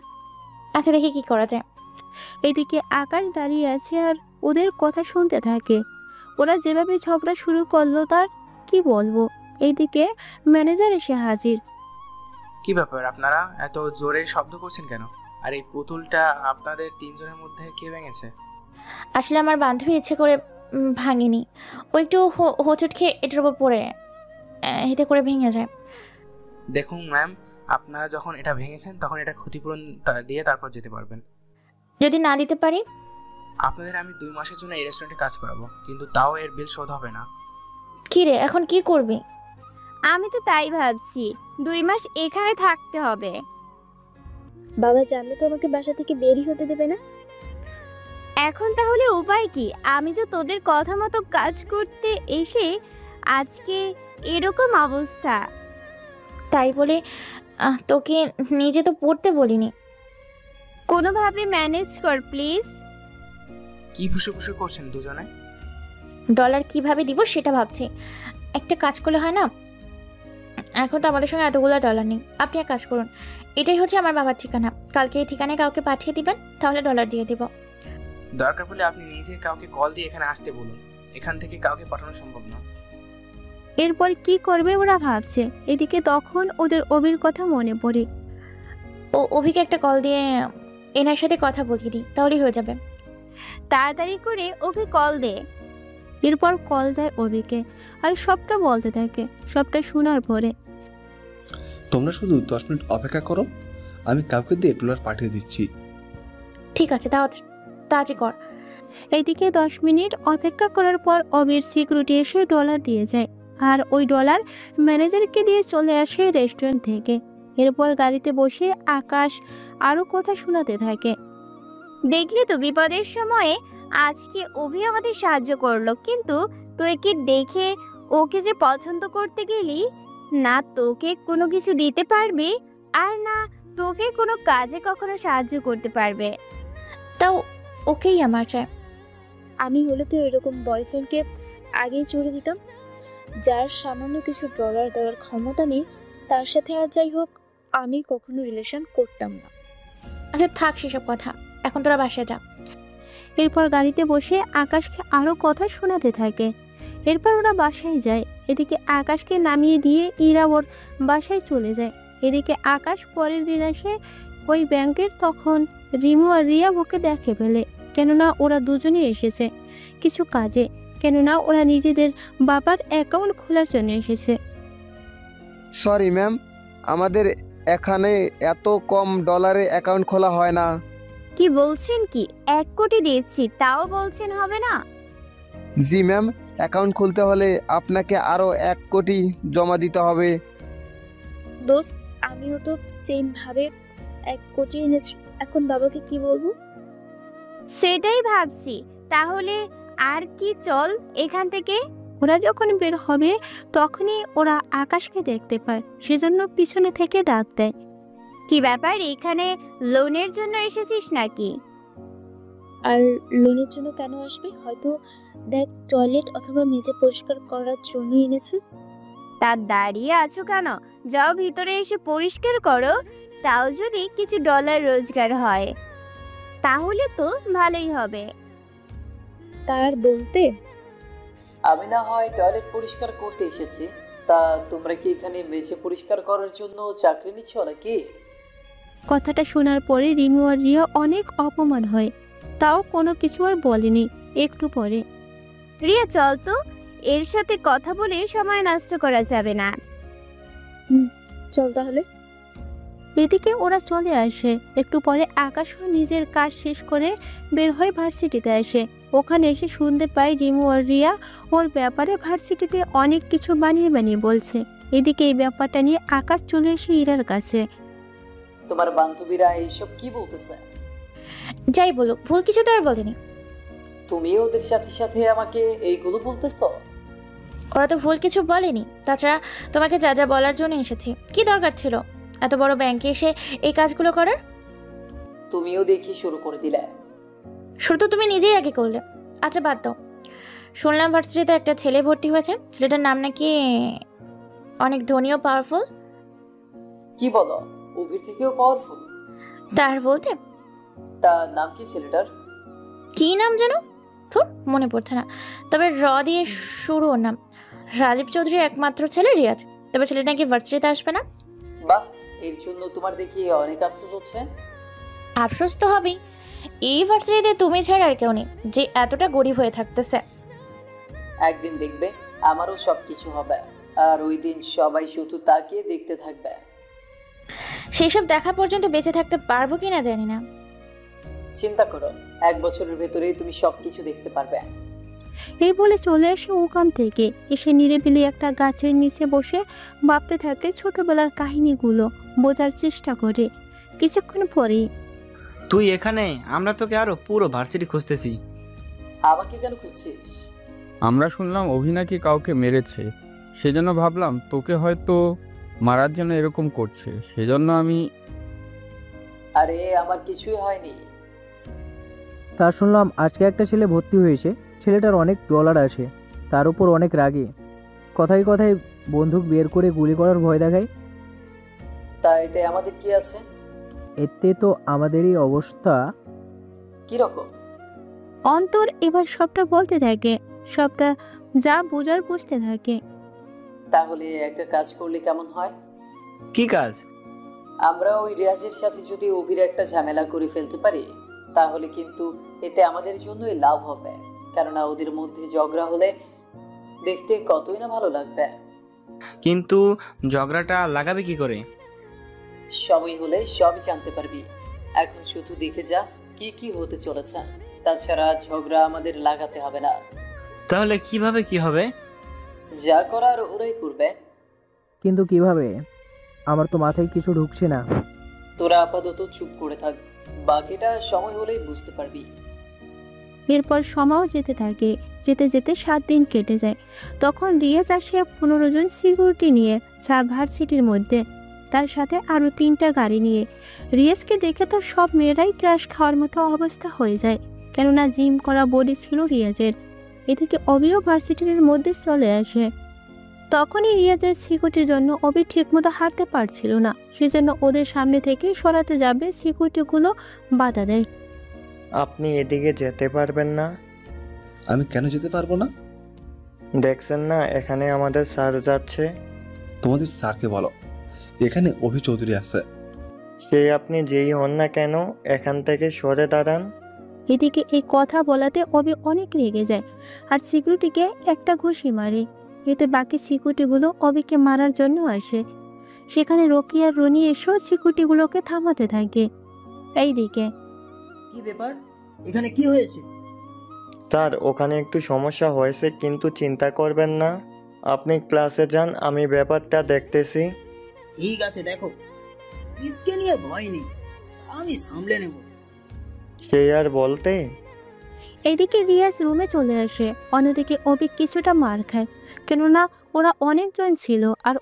আচ্ছা, দেখি কি করা যায়। এদিকে আকাশ দাঁড়িয়ে আছে আর ওদের কথা শুনতে থাকে। ওরা যেভাবে ঝগড়া শুরু করলো তার কি বলবো। এইদিকে ম্যানেজার এসে হাজির। কি ব্যাপার, আপনারা এত জোরে শব্দ করছেন কেন? আর এই পুতুলটা আপনাদের তিনজনের মধ্যে কে ভেঙেছে? আসলে আমার বান্ধবী ইচ্ছে করে ভাঙেনি, ও একটু হোঁচট খেয়ে এটার উপর পড়ে এতে করে ভেঙে যায়। দেখুন ম্যাম, আপনারা যখন এটা ভেঙেছেন তখন এটা ক্ষতিপূরণ দিয়ে তারপর যেতে পারবেন। যদি না দিতে পারি? আপনাদের আমি 2 মাসের জন্য এই রেস্টুরেন্টে কাজ করাবো, কিন্তু তাও এর বিল শোধ হবে না। কি রে, এখন কি করবি? আমি তো তাই ভাবছি, 2 মাস এখানে থাকতে হবে। বাবা জানলে তো আমাকে বাসা থেকে বেরই হতে দেবে না। এখন তাহলে উপায় কি? আমি তো তোদের কথা মতো কাজ করতে এসে আজকে এরকম অবস্থা। তাই বলে তোকে নিজে তো পড়তে বলিনি। কোনোভাবে ম্যানেজ কর প্লিজ। কি ফুসুফুসু করছেন দুজনে? ডলার কিভাবে দিব সেটা ভাবছি। একটা কাজ করলে হয় না? এখন তো আমাদের সঙ্গে এতগুলো ডলার নেই। আপনি এক কাজ করুন, এটাই হচ্ছে আমার বাবার ঠিকানা, কালকে এই ঠিকানায় কাউকে পাঠিয়ে দিবেন, তাহলে ডলার দিয়ে দিব। দরকার পড়লে আপনি নিজে কাউকে কল দিয়ে এখানে আসতে বলুন, এখান থেকে কাউকে পাঠানো সম্ভব না। এরপর কি করবে ওরা ভাবছে। এদিকে তখন ওদের অভির কথা মনে পড়ে। অভিকে একটা কল দিয়ে এনার সাথে কথা বলিয়ে দিই, তাহলেই হয়ে যাবে। তাড়াতাড়ি করে ওকে কল দে। এরপর কল দেয় অভিকে আর সবটা বলতে থাকে। সবটা শোনার পরে তোমরা শুধু 10 মিনিট অপেক্ষা করো, আমি কাউকে দিয়ে ডলার পাঠিয়ে দিচ্ছি। ঠিক আছে, তাড়াতাড়ি কর। এইদিকে 10 মিনিট অপেক্ষা করার পর অভির সিকিউরিটি এসে ডলার দিয়ে যায় আর ওই ডলার ম্যানেজারকে দিয়ে চলে আসে রেস্টুরেন্ট থেকে। এরপর গাড়িতে বসে আকাশ আরো কথা শোনাতে থাকে। দেখলি তো বিপদের সময়ে আজকে অভি আমাদের সাহায্য করলো, কিন্তু তুই কি দেখে ওকে যে পছন্দ করতে গেলি না, তোকে কোনো কিছু দিতে পারবে আর না তোকে কোনো কাজে কখনো সাহায্য করতে পারবে। তাও ওকেই আমার চাই। আমি হলে তো এরকম বয়ফ্রেন্ডকে আগেই চড়ে দিতাম, যার সামান্য কিছু ডলার দেওয়ার ক্ষমতা নেই। তার সাথে আর যাই হোক আমি কখনো রিলেশন করতাম না। আচ্ছা থাক সেসব কথা, এখন তোরা বাসায় যা। এরপর গাড়িতে বসে আকাশকে আরো কথা শোনাতে থাকে। এরপর ওরা বাসায় যায়। এদিকে আকাশকে নামিয়ে দিয়ে ইরা ওর বাসায় চলে যায়। এদিকে আকাশ পরের দিন আসে ওই ব্যাংকের। তখন রিমু আর রিয়া ওকে দেখে ফেলে, কেননা ওরা দুজনেই এসেছে কিছু কাজে, কেননা ওরা নিজেদের বাবার অ্যাকাউন্ট খোলার জন্য এসেছে। সরি ম্যাম, আমাদের এখানে এত কম ডলারে অ্যাকাউন্ট খোলা হয় না। কি বলছেন? কি 1 কোটি দিচ্ছি তাও বলছেন হবে না? জি ম্যাম, অ্যাকাউন্ট খুলতে হলে আপনাকে আরও 1 কোটি জমা দিতে হবে। দোস্ত, আমিও তো সেম ভাবে 1 কোটি এনেছি, এখন বাবাকে কি বলবো? সেটাই ভাবছি। তাহলে আর কি, চল এখান থেকে। ওরা যখন বের হবে তখনই ওরা আকাশকে দেখতে পায়, সেজন্য পিছনে থেকে ডাক দেয়। কি ব্যাপার, এখানে লোনের জন্য এসেছিস নাকি? আর লোনের জন্য কেন আসবে? হয়তো দেখ টয়লেট অথবা মেঝে পরিষ্কার করার জন্য এনেছে। তা দাঁড়িয়ে আছো কেন? যাও ভিতরে এসে পরিষ্কার করো। তাও যদি কিছু ডলার রোজগার হয় তাহলে তো ভালোই হবে। তার বলতে আমি না হয় টয়লেট পরিষ্কার করতে এসেছি, তা তোমরা কি এখানে মেঝে পরিষ্কার করার জন্য চাকরি নিচ্ছ নাকি? কথাটা শোনার পরে রিমু আর রিয়া অনেক অপমান হয়, তাও কোনো কিছু আর বলেনি। একটু পরে রিয়া চল তো, এর সাথে কথা বলে সময় নষ্ট করা যাবে না। চল তাহলে। এদিকে ওরা চলে আসে। একটু পরে আকাশও নিজের কাজ শেষ করে বের হয়ে ভার্সিটিতে আসে। ওখানে এসে শুনতে পায় রিমু আর রিয়া ওর ব্যাপারে ভার্সিটিতে অনেক কিছু বানিয়ে বানিয়ে বলছে। এদিকে এই ব্যাপারটা নিয়ে আকাশ চলে এসে ইরার কাছে। তোমার বান্ধবীরা এইসব কি বলতেছে? যাই বলো, ভুল কিছু তো আর বলেনি। তুমি ওদের সাথে সাথে আমাকে এইগুলো বলতেছো? ওরা তো ভুল কিছু বলেনি। তাছাড়া তোমাকে যা যা বলার জন্য এসেছি। কি দরকার ছিল এত বড় ব্যাংকে এসে এই কাজগুলো করার? তুমিও দেখি শুরু করে দিলে। শুরু তো তুমি নিজেই আগে করলে। আচ্ছা বাদ দাও, শুনলাম ভার্সিটিতে একটা ছেলে ভর্তি হয়েছে। ছেলেটার নাম নাকি অনেক ধনী ও পাওয়ারফুল। কি বলো? অভির থেকেও পাওয়ারফুল? তার বলতে? তা নাম কি ছেলেটার? কি নাম যেন, ধুর মনে পড়ছে না। তবে র দিয়ে শুরু ওর নাম। রাজীব চৌধুরীর একমাত্র ছেলে রিয়াজ। তবে ছেলেটা নাকি ভার্সিটিতে আসবে না। বাহ, এর জন্য তোমার দেখি অনেক আফসোস হচ্ছে। আফসোস তো হবেই। এই ভার্সিটিতে তুমি ছাড়া আর কেউ নেই যে এতটা গরিব হয়ে থাকতেছে। একদিন দেখবে আমারও সবকিছু হবে, আর ওই দিন সবাই শুধু তাকিয়ে দেখতে থাকবে। সেসব দেখা পর্যন্ত বেঁচে থাকতে পারবো কিনা জানি না। চিন্তা করো, 1 বছরের ভেতরেই তুমি সবকিছু দেখতে পারবে। এই বলে চলে আসে ওখান থেকে। এসে নিরিবিলি একটা গাছের নিচে বসে ভাবতে থাকে ছোটবেলার কাহিনীগুলো, বোঝার চেষ্টা করে। কিছুক্ষণ পরেই তুই এখানে? আমরা তোকে আরো পুরো ভার্সিটি খুঁজতেছি। আমাকে কেন খুঁজছিস? আমরা শুনলাম অভি নাকি কাউকে মেরেছে, সেজন্য ভাবলাম তোকে হয়তো মারার জন্য এরকম করছে, সেজন্য আমি। আরে আমার কিছুই হয়নি। তা শুনলাম আজকে একটা ছেলে ভর্তি হয়েছে। ছেলেটার অনেক ডলার আছে, তার উপর অনেক রাগী। কথায় কথায় বন্দুক বের করে গুলি করার ভয় দেখায়। তা এতে আমাদের কি আছে? এতে তো আমাদেরই অবস্থা। কিরকম? অন্তর এবার সবটা বলতে থাকে, সবটা যা বোঝার বুঝতে থাকে। তাহলে একটা কাজ করলে কেমন হয়? কি কাজ? আমরা ওই রিয়াজের সাথে যদি অভির একটা ঝামেলা করে ফেলতে পারি, তাহলে কিন্তু এতে আমাদের জন্যই লাভ হবে। কেননা ওদের মধ্যে ঝগড়া হলে দেখতে কতই না ভালো লাগবে। কিন্তু ঝগড়াটা লাগাবে কি করে? সময় হলে সবই জানতে পারবি। এখন শুধু দেখে যা কি কি হতে চলেছে। তাছাড়া ঝগড়া আমাদের লাগাতে হবে না। তাহলে কিভাবে কি হবে? যা করার ওরাই করবে। কিন্তু কিভাবে? আমার তো মাথায় কিছু ঢুকছে না। তোরা আপাতত চুপ করে থাক, বাকিটা সময় হলেই বুঝতে পারবি। এরপর সময়ও যেতে থাকে। যেতে যেতে 7 দিন কেটে যায়। তখন রিয়াজ আসে 15 জন সিকিউরিটি নিয়ে ভার্সিটির মধ্যে, তার সাথে আরো 3টা গাড়ি নিয়ে। রিয়াজকে দেখে তো সব মেয়েরাই ক্রাশ খাওয়ার মতো অবস্থা হয়ে যায়, কেননা জিম করা বডি ছিল রিয়াজের। এদিকে অবিও ভার্সিটির মধ্যে চলে আসে। তখনই রিয়াজের সিকিউরিটির জন্য অবি ঠিকমতো হাঁটতে পারছিল না, সেজন্য ওদের সামনে থেকে সরাতে যাবে সিকিউরিটিগুলো বাধা দেয়। আপনি এদিকে যেতে পারবেন না? আমি কেন যেতে পারবো না? দেখছেন না এখানে আমাদের স্যার যাচ্ছে। তোমাদের স্যারকে বলো এখানে অভি চৌধুরী আছে। সে আপনি যেই হন না কেন এখান থেকে সরে দাঁড়ান। এদিকে এই কথা বলাতে অবি অনেক রেগে যায় আর সিকিউরিটিকে একটা ঘুষি মারে। এতে বাকি সিকিউরিটিগুলো অবিকে মারার জন্য আসে। সেখানে রকি আর রনি এসেও সিকিউরিটিগুলোকে থামাতে থাকে। এইদিকে কি ব্যাপার, এখানে কি হয়েছে? স্যার ওখানে একটু সমস্যা হয়েছে, কিন্তু চিন্তা করবেন না, আপনি ক্লাসে যান, আমি ব্যাপারটা দেখতেছি। ঠিক আছে, দেখো মিসকে নিয়ে ভয় নেই, আমি সামলে নেব। সে আর বলতে। এদিকে রিয়াজ রুমে চলে আসে। অন্যদিকে অবি কিছুটা মার খায়, কেননা ওরা অনেকজন ছিল আর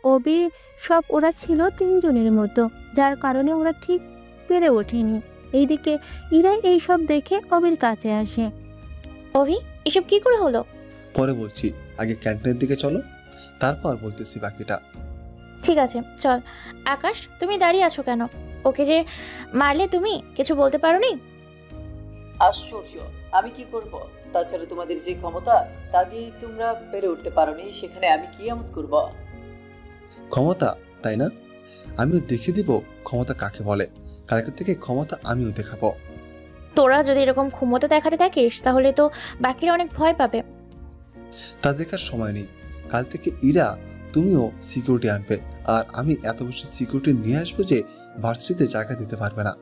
ওরা ছিল 3 জনের মতো, যার কারণে ওরা ঠিক পেরে ওঠেনি। এইদিকে ইরা এইসব দেখে অবির কাছে আসে। অভি, এসব কি করে হলো? পরে বলছি, আগে ক্যান্টিনের দিকে চলো, তারপর বলতেছি বাকিটা। ঠিক আছে, চল। আকাশ, তুমি দাঁড়িয়ে আছো কেন? ওকে যে মারলে তুমি কিছু বলতে পারোনি? আশ্চর্য, আমি কি করব? তাছাড়া তোমাদের যে ক্ষমতা তা দিয়ে তোমরা পেরে উঠতে পারোনি, সেখানে আমি কি এমন করব? ক্ষমতা, তাই না? আমিও দেখিয়ে দিব ক্ষমতা কাকে বলে। কালকে থেকে ক্ষমতা আমিও দেখাবো। তোরা যদি এরকম ক্ষমতা দেখাতে থাকিস তাহলে তো বাকিরা অনেক ভয় পাবে। তা দেখার সময় নেই। কাল থেকে ইরা তুমিও সিকিউরিটি আনবে, আর আমি এত বেশি সিকিউরিটি নিয়ে আসবো যে ভার্সিটিতে জায়গা দিতে পারবে না।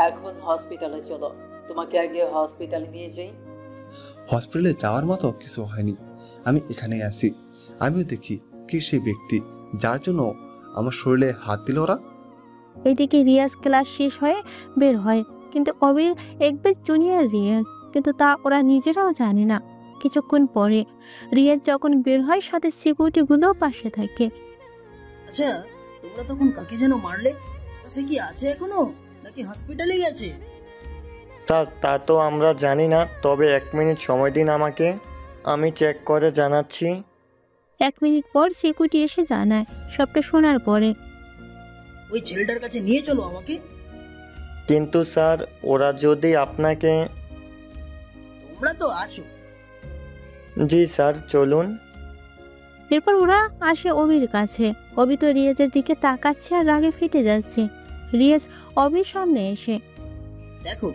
এখন হসপিটালে চলো, তোমাকে আগে হসপিটালে নিয়ে যাই। হসপিটালে যাওয়ার মতো কিছু হয়নি, আমি এখানেই আছি। আমিও দেখি কে সেই ব্যক্তি যার জন্য আমার শরীরে হাত দিল ওরা। এইদিকে রিয়াজ ক্লাস শেষ হয়ে বের হয়, কিন্তু অবির একবার জুনিয়র রিয়াজ, কিন্তু তা ওরা নিজেরাও জানে না। কিছুক্ষণ পরে রিয়াজ যখন বের হয়, সাথে সিকিউরিটিগুলো পাশে থাকে। আচ্ছা, তোমরা তখন কাকে যেন মারলে? সে কি আছে এখনো, নাকি হসপিটালে গেছে? স্যার, তা তো আমরা জানি না, তবে 1 মিনিট সময় দিন আমাকে, আমি চেক করে জানাচ্ছি। 1 মিনিট পর সিকিউরিটি এসে জানায়। সবটা শোনার পরে ওই ছেলেটার কাছে নিয়ে চলো আমাকে। কিন্তু স্যার, ওরা যদি আপনাকে... তোমরা তো আছো। জি স্যার, চলুন। এরপর ওরা আসে অবির কাছে। অবি তো রিয়াজের দিকে তাকাচ্ছে আর রাগে ফেটে যাচ্ছে। রিয়াজ অবির সামনে এসে, দেখো,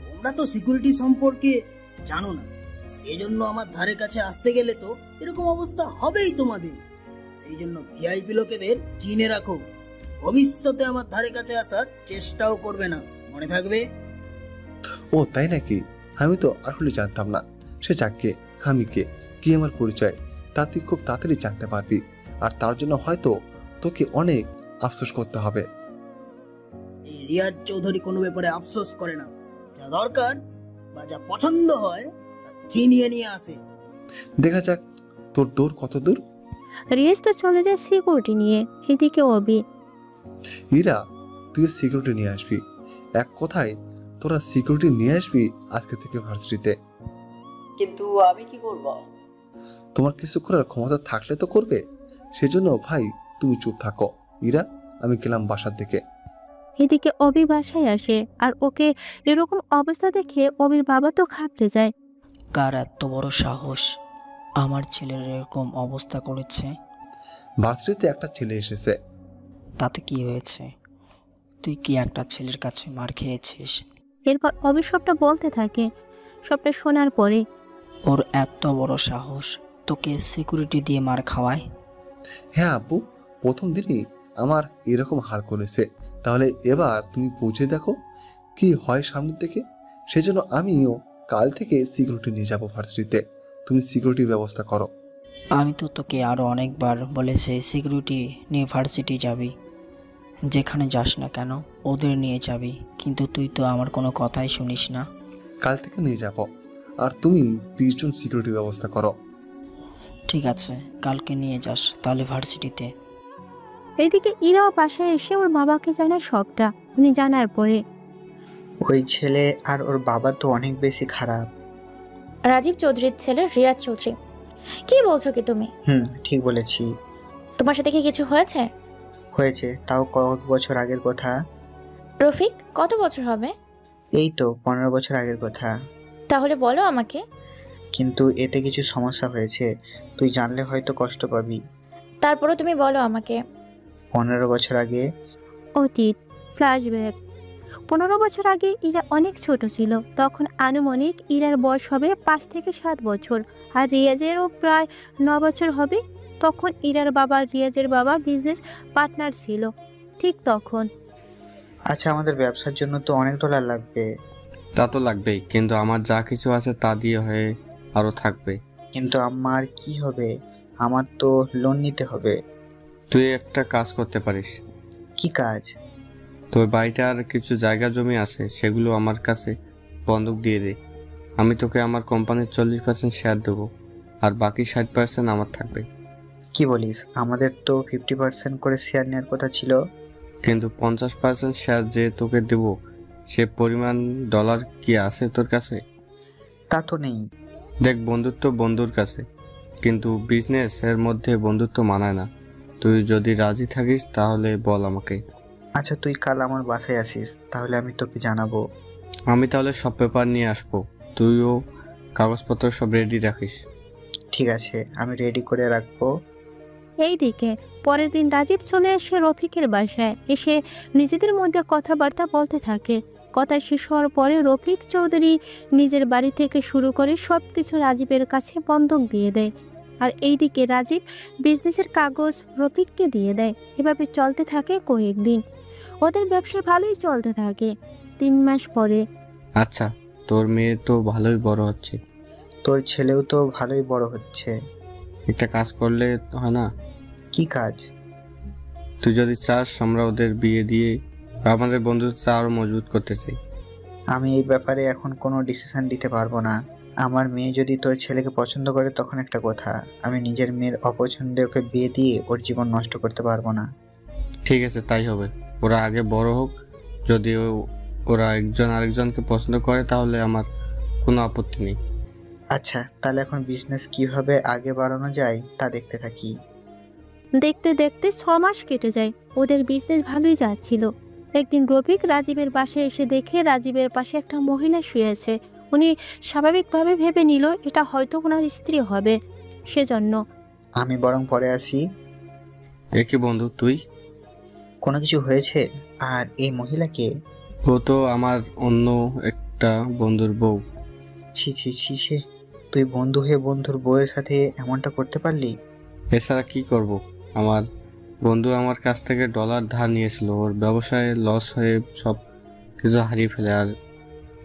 তোমরা তো সিকিউরিটি সম্পর্কে জানো না, সেই জন্য আমার ধারে কাছে আসতে গেলে তো এরকম অবস্থা হবেই তোমাদের। সেই জন্য ভিআইপি লোকেদের চিনে রাখো, ভবিষ্যতে আমার ধারে কাছে আসার চেষ্টাও করবে না, মনে থাকবে। ও তাই নাকি? আমি তো আসলে জানতাম না সে যাকে আমি কে, কি আমার পরিচয়, তা তুই খুব তাড়াতাড়ি জানতে পারবি। আর তার জন্য হয়তো তোকে অনেক আফসোস করতে হবে। এই রিয়াজ চৌধুরী কোনো ব্যাপারে আফসোস করে না, যা দরকার বা যা পছন্দ হয় তা চিনিয়ে নিয়ে আসে। দেখা যাক তোর দৌড় কত দূর। রিয়াজ তো চলে যায় সিকিউরিটি নিয়ে। এদিকে অবি, ইরা, তুই সিকিউরিটি নিয়ে আসবি। এক কথায় তোরা সিকিউরিটি নিয়ে আসবি আজকে থেকে ভার্সিটিতে। কিন্তু আমি কি করব? তোমার কিছু করার ক্ষমতা থাকলে তো করবে। সেজন্য ভাই তুমি চুপ থাকো। ইরা, আমি গেলাম বাসার দিকে। এদিকে অবি বাসায় আসে, আর ওকে এরকম অবস্থা দেখে অবির বাবা তো ঘাবড়ে যায়। কার এত বড় সাহস আমার ছেলের এরকম অবস্থা করেছে? ভার্সিটিতে একটা ছেলে এসেছে। তাতে কি হয়েছে? তুই কি একটা ছেলের কাছে মার খেয়েছিস? এরপর অবি সবটা বলতে থাকে। সবটা শোনার পরে, ওর এত বড় সাহস তোকে সিকিউরিটি দিয়ে মার খাওয়ায়? হ্যাঁ আব্বু, প্রথম দিনই আমার এরকম হার করেছে। তাহলে এবার তুমি পৌঁছে দেখো কি হয় সামনের দিকে। সেজন্য আমিও কাল থেকে সিকিউরিটি নিয়ে যাবো ভার্সিটিতে। তুমি সিকিউরিটির ব্যবস্থা করো। আমি তো তোকে আরও অনেকবার বলেছি সিকিউরিটি নিয়ে ভার্সিটি যাবি, যেখানে যাস না কেন ওদের নিয়ে যাবি, কিন্তু তুই তো আমার কোনো কথাই শুনিস না। কাল থেকে নিয়ে যাব, আর তুমি 20 জন সিকিউরিটি ব্যবস্থা করো। ঠিক আছে, কালকে নিয়ে যাস তাহলে ভার্সিটিতে। এদিকে ইরাও বাসায় এসে ওর বাবাকে জানায় সবটা। উনি জানার পরে, ওই ছেলে আর ওর বাবা তো অনেক বেশি খারাপ। রাজীব চৌধুরীর ছেলে রিয়াজ চৌধুরী। কি বলছো কি তুমি? ঠিক বলেছি। তোমার সাথে কি কিছু হয়েছে? হয়েছে, তাও কয়েক বছর আগের কথা। রফিক, কত বছর হবে? এই তো 15 বছর আগের কথা। তাহলে বলো আমাকে। কিন্তু এতে কিছু সমস্যা হয়েছে, তুই জানলে হয়তো কষ্ট পাবি। তারপরে তুমি বলো আমাকে। 15 বছর আগে। অতীত ফ্ল্যাশব্যাক। 15 বছর আগে ইরা অনেক ছোট ছিল। তখন আনুমানিক ইরার বয়স হবে 5 থেকে 7 বছর, আর রিয়াজেরও প্রায় 9 বছর হবে। তখন ইরার বাবা রিয়াজের বাবা বিজনেস পার্টনার ছিল। ঠিক তখন। আচ্ছা, আমাদের ব্যবসার জন্য তো অনেক ডলার লাগবে। তা তো লাগবেই, কিন্তু আমার যা কিছু আছে তা দিয়ে হয়ে আরও থাকবে। কিন্তু আমার কি হবে? আমার তো লোন নিতে হবে। তুই একটা কাজ করতে পারিস। কি কাজ? তোর বাড়িটার কিছু জায়গা জমি আছে, সেগুলো আমার কাছে বন্ধক দিয়ে দে। আমি তোকে আমার কোম্পানির 40% শেয়ার দেবো, আর বাকি 60% আমার থাকবে। কি বলিস? আমাদের তো 50% করে শেয়ার নেওয়ার কথা ছিল। কিন্তু 50% শেয়ার যে তোকে দেবো সে পরিমাণ ডলার কি আছে তোর কাছে? তা তো নেই। দেখ, বন্ধুত্ব বন্ধুর কাছে, কিন্তু বিজনেস এর মধ্যে বন্ধুত্ব মানায় না। তুই যদি রাজি থাকিস তাহলে বল আমাকে। আচ্ছা, তুই কাল আমার বাসায় আসিস, তাহলে আমি তোকে জানাবো। আমি তাহলে সব পেপার নিয়ে আসবো, তুইও কাগজপত্র সব রেডি রাখিস। ঠিক আছে, আমি রেডি করে রাখবো। এইদিকে পরের দিন রাজীব চলে আসে রফিকের বাসায়। এসে নিজেদের মধ্যে কথাবার্তা বলতে থাকে। কথা শেষ হওয়ার পরে রফিক চৌধুরী নিজের বাড়ি থেকে শুরু করে সব কিছু রাজীবের কাছে বন্ধক দিয়ে দেয়। আর এইদিকে রাজীব বিজনেসের কাগজ রফিককে দিয়ে দেয়। এভাবে চলতে থাকে কয়েকদিন। ওদের ব্যবসা ভালোই চলতে থাকে। 3 মাস পরে, আচ্ছা, তোর মেয়ে তো ভালোই বড় হচ্ছে। তোর ছেলেও তো ভালোই বড় হচ্ছে। একটা কাজ করলে হয় না? কি কাজ? তুই যদি চাস আমরা ওদের বিয়ে দিয়ে আমাদের বন্ধুত্ব আরো মজবুত করতে চাই। আমি এই ব্যাপারে এখন কোনো ডিসিশন দিতে পারবো না। আমার মেয়ে যদি তোর ছেলেকে পছন্দ করে তখন একটা কথা, আমি নিজের মেয়ের অপছন্দে ওকে বিয়ে দিয়ে ওর জীবন নষ্ট করতে পারবো না। ঠিক আছে, তাই হবে। ওরা আগে বড় হোক, যদি ওরা একজন আরেকজনকে পছন্দ করে তাহলে আমার কোনো আপত্তি নেই। আচ্ছা, তাহলে এখন বিজনেস কিভাবে আগে বাড়ানো যায় তা দেখতে থাকি। দেখতে দেখতে 6 মাস কেটে যায়। ওদের বিজনেস ভালোই যাচ্ছিল। একদিন রফিক রাজীবের বাসায় এসে দেখে রাজীবের পাশে একটা মহিলা শুয়ে আছে। উনি স্বাভাবিকভাবে ভেবে নিল এটা হয়তো ওনার স্ত্রী হবে, সেজন্য। আমি বরং পরে আসি। একই বন্ধু তুই? কোনো কিছু হয়েছে? আর এই মহিলাকে? ও তো আমার অন্য একটা বন্ধুর বউ। ছি ছি ছি ছি, তুই বন্ধু হয়ে বন্ধুর বউয়ের সাথে এমনটা করতে পারলি? এছাড়া কি করব? আমার বন্ধু আমার কাছ থেকে ডলার ধার নিয়েছিল, ওর ব্যবসায় লস হয়ে সব কিছু হারিয়ে ফেলে। আর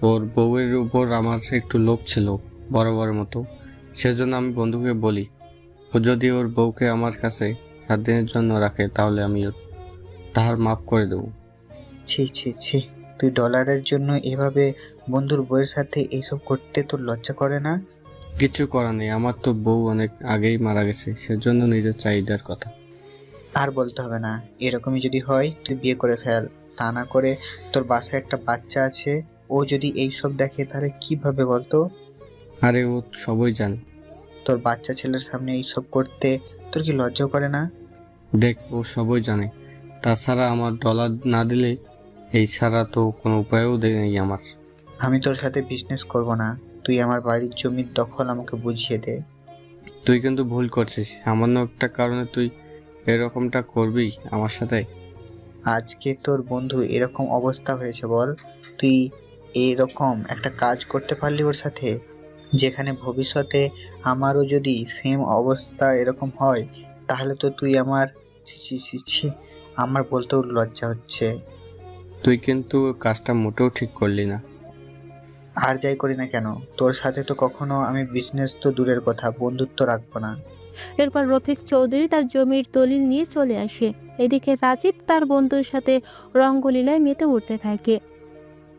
ওর বউয়ের উপর আমার একটু লোভ ছিল বরাবরের মতো। সেজন্য আমি বন্ধুকে বলি, ও যদি ওর বউকে আমার কাছে 7 দিনের জন্য রাখে তাহলে আমি ওর ধার মাফ করে দেবো। ছি ছি ছি, তুই ডলারের জন্য এভাবে বন্ধুর বউয়ের সাথে এইসব করতে তোর লজ্জা করে না? কিছু করার নেই, আমার তো বউ অনেক আগেই মারা গেছে, সেজন্য নিজের চাহিদার কথা। আর বলতে হবে না। এরকমই যদি হয় তুই বিয়ে করে ফেল, তা না করে তোর বাসায় একটা বাচ্চা আছে, ও যদি এইসব দেখে তাহলে কিভাবে বলতো? আরে ও সবই জানে। তোর বাচ্চা ছেলের সামনে এইসব করতে তোর কি লজ্জাও করে না? দেখ, ও সবই জানে। তাছাড়া আমার ডলার না দিলে এই ছাড়া তো কোনো উপায়ও নেই আমার। আমি তোর সাথে বিজনেস করব না। তুই আমার বাড়ির জমির দখল আমাকে বুঝিয়ে দে। তুই কিন্তু ভুল করছিস। সামান্য একটা কারণে তুই এরকমটা করবি আমার সাথে? আজকে তোর বন্ধু এরকম অবস্থা হয়েছে বল, তুই এরকম একটা কাজ করতে পারলি ওর সাথে, যেখানে ভবিষ্যতে আমারও যদি সেম অবস্থা এরকম হয় তাহলে তো তুই আমার ছি ছি ছি ছি, আমার বলতেও লজ্জা হচ্ছে। তুই কিন্তু কাজটা মোটেও ঠিক করলি না। আর যাই করি না কেন, তোর সাথে তো কখনো আমি বিজনেস তো দূরের কথা, বন্ধুত্ব রাখবো না। এরপর রফিক চৌধুরী তার জমির দলিল নিয়ে চলে আসে। এদিকে রাজীব তার বন্ধুর সাথে রঙ্গলীলায় মেতে উঠতে থাকে।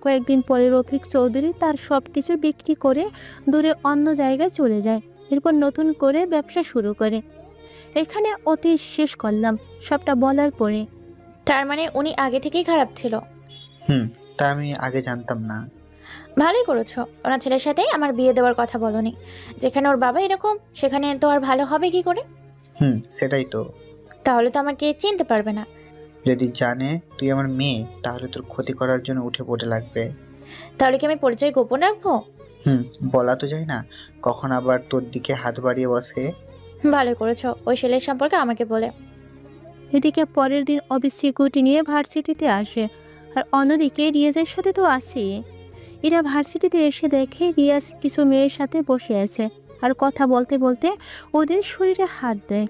কয়েকদিন পরে রফিক চৌধুরী তার সব কিছু বিক্রি করে দূরে অন্য জায়গায় চলে যায়। এরপর নতুন করে ব্যবসা শুরু করে। এখানে অতি শেষ করলাম সবটা বলার পরে। তার মানে উনি আগে থেকেই খারাপ ছিল? তা আমি আগে জানতাম না। ভালোই করেছো, ওনার ছেলের সাথে আমার বিয়ে দেওয়ার কথা বলনি। যেখানে ওর বাবা এরকম, সেখানে তো আর ভালো হবে কি করে? সেটাই তো। তাহলে তো আমাকে চিনতে পারবে না। যদি জানে তুই আমার মেয়ে তাহলে তোর ক্ষতি করার জন্য উঠে পড়ে লাগবে। তাহলে কি আমি পরিচয় গোপন রাখবো? বলা তো যায় না, কখন আবার তোর দিকে হাত বাড়িয়ে বসে। ভালো করেছো ওই ছেলের সম্পর্কে আমাকে বলে। এদিকে পরের দিন অফিস সিকিউরিটি নিয়ে ভার্সিটিতে আসে। আর অন্যদিকে রিয়াজের সাথে তো আসেই। এরা ভার্সিটিতে এসে দেখে রিয়াজ কিছু মেয়ের সাথে বসে আছে আর কথা বলতে বলতে ওদের শরীরে হাত দেয়।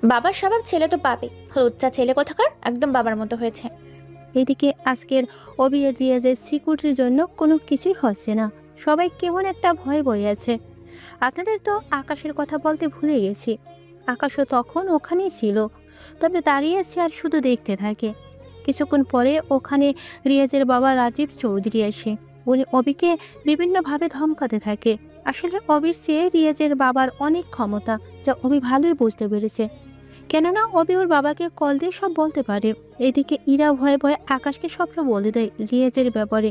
বাবার স্বভাব ছেলে তো পাবে, লুচ্চা ছেলে কোথাকার, একদম বাবার মতো হয়েছে। এদিকে আজকের অবি আর রিয়াজের সিকিউরিটির জন্য কোনো কিছুই হচ্ছে না। সবাই কেমন একটা ভয় বয়ে আছে। আপনাদের তো আকাশের কথা বলতে ভুলে গেছি। আকাশও তখন ওখানেই ছিল, তবে দাঁড়িয়ে আছে আর শুধু দেখতে থাকে। কিছুক্ষণ পরে ওখানে রিয়াজের বাবা রাজীব চৌধুরী আসে। উনি অবিকে বিভিন্নভাবে ধমকাতে থাকে। আসলে অবির চেয়ে রিয়াজের বাবার অনেক ক্ষমতা, যা অবি ভালোই বুঝতে পেরেছে। কেননা অবি ওর বাবাকে কল দিয়ে সব বলতে পারে। এদিকে ইরা ভয়ে ভয়ে আকাশকে সবটা বলে দেয় রিয়াজের ব্যাপারে।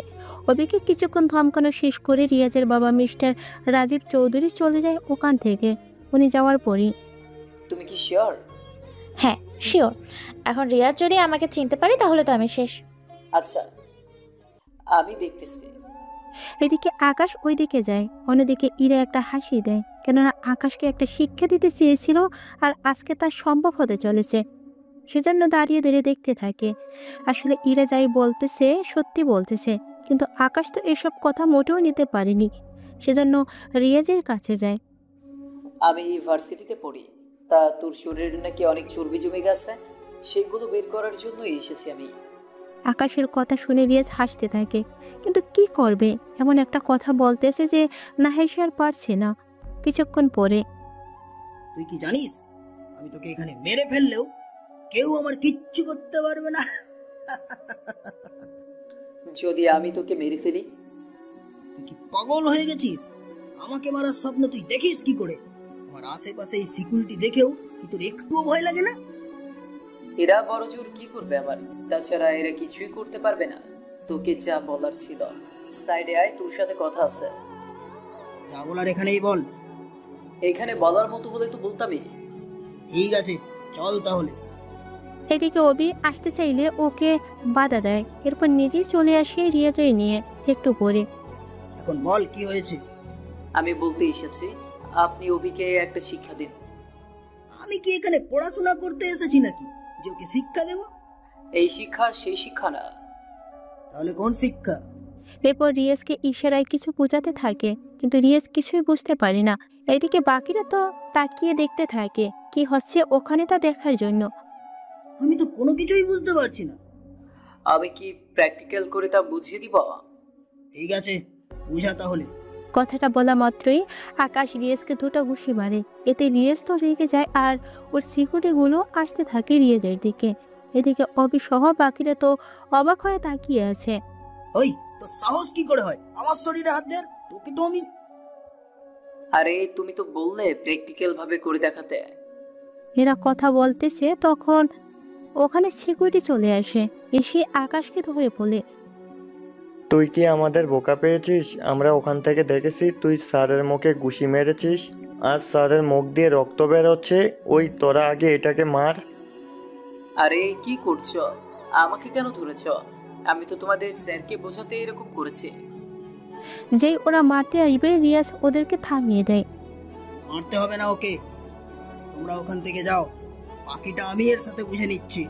অবিকে কিছুক্ষণ ধমকানো শেষ করে রিয়াজের বাবা মিস্টার রাজীব চৌধুরী চলে যায় ওখান থেকে। উনি যাওয়ার পরই, তুমি কি শিওর? হ্যাঁ শিওর, এখন রিয়াজ যদি আমাকে চিনতে পারে তাহলে তো আমি শেষ। আচ্ছা, আমি দেখতেছি। এদিকে আকাশ ওইদিকে যায়, অন্যদিকে ইরা একটা হাসি দেয়, কেননা আকাশকে একটা শিক্ষা দিতে চেয়েছিল আর আজকে তার সম্ভব হতে চলেছে। সেজন্য দাঁড়িয়ে দাঁড়িয়ে দেখতে থাকে। আসলে ইরা যাই বলতেছে সত্যি বলতেছে, কিন্তু আকাশ তো এসব কথা মোটেও নিতে পারেনি। সেজন্য রিয়াজের কাছে যায়। আমি ইউনিভার্সিটিতে পড়ি, তা তোর শরীরে নাকি অনেক চর্বি জমে গেছে, সেগুলো বের করার জন্যই এসেছি আমি। আকাশের কথা শুনে রিয়াজ হাসতে থাকে, কিন্তু কি করবে, এমন একটা কথা বলতেছে যে না হেসে আর পারছে না। কিছুক্ষণ পরে, তুই কি জানিস আমি তোকে এখানে মেরে ফেললেও কেউ আমার কিচ্ছু করতে পারবে না। যদি আমি তোকে মেরে ফেলি? তুই কি পাগল হয়ে গেছিস? আমাকে মারার স্বপ্ন তুই দেখিস কি করে? আমার আশেপাশে এই সিকিউরিটি দেখেও কি তোর একটুও ভয় লাগে না? এরা বড় জোর কি করবে আমার? তাছাড়া এরা কিছুই করতে পারবে না। তোকে যা বলার ছিল সাইডে আয়, তোর সাথে কথা আছে। যা বলার এখানেই বল। এখানে বলার মতো হলে তো বলতামই। ঠিক আছে, চল তাহলে। এদিকে অবি আসতে চাইলে ওকে বাধা দেয়, এরপর নিজেই চলে আসে রিয়াজের নিয়ে। একটু পরে, এখন বল কি হয়েছে? আমি বলতে এসেছি আপনি অভিকে একটা শিক্ষা দিন। আমি কি এখানে পড়াশোনা করতে এসেছি নাকি যে ওকে শিক্ষা দেব? এই শিক্ষা সেই শিক্ষা না। তাহলে কোন শিক্ষা? এরপর রিয়াজকে ইশারায় কিছু বোঝাতে থাকে, কিন্তু রিয়াজ কিছুই বুঝতে পারে না। এদিকে বাকিরা তো তাকিয়ে দেখতে থাকে কি হচ্ছে ওখানে তা দেখার জন্য। আমি তো কোনো কিছুই বুঝতে পারছি না। আমি কি প্র্যাকটিক্যাল করে তা বুঝিয়ে দিব? ঠিক আছে, বুঝা তাহলে। কথাটা বলা মাত্রই আকাশ রিয়াজকে দুটো ঘুষি মারে। এতে রিয়াজ তো রেগে যায় আর ওর সিকিউরিটিগুলো আসতে থাকে রিয়াজের দিকে। এদিকে অবি সহ বাকিরা তো অবাক হয়ে তাকিয়ে আছে। ওই তো সাহস কি করে হয় আমার শরীরে হাত দেয়? তোকে তো আমি... আরে তুমি তো বললে প্র্যাকটিক্যাল ভাবে করে দেখাতে। এরা কথা বলতেছে তখন ওখানে সিকিউরিটি চলে আসে, এসে আকাশকে ধরে বলে, তুই কি আমাদের বোকা পেয়েছিস? আমরা ওখান থেকে দেখেছি তুই স্যারের মুখে ঘুষি মেরেছিস আর স্যারের মুখ দিয়ে রক্ত বেরোচ্ছে। ওই তোরা আগে এটাকে মার। আরে কি করছো? আমাকে কেন ধরেছো? আমি তো তোমাদের স্যারকে বোঝাতে এরকম করেছি। যেই ওরা মারতে আসবে রিয়াজ ওদেরকে থামিয়ে দেয়। মারতে হবে না ওকে, তোমরা ওখান থেকে যাও, বাকিটা আমি এর সাথে বুঝে নিচ্ছি।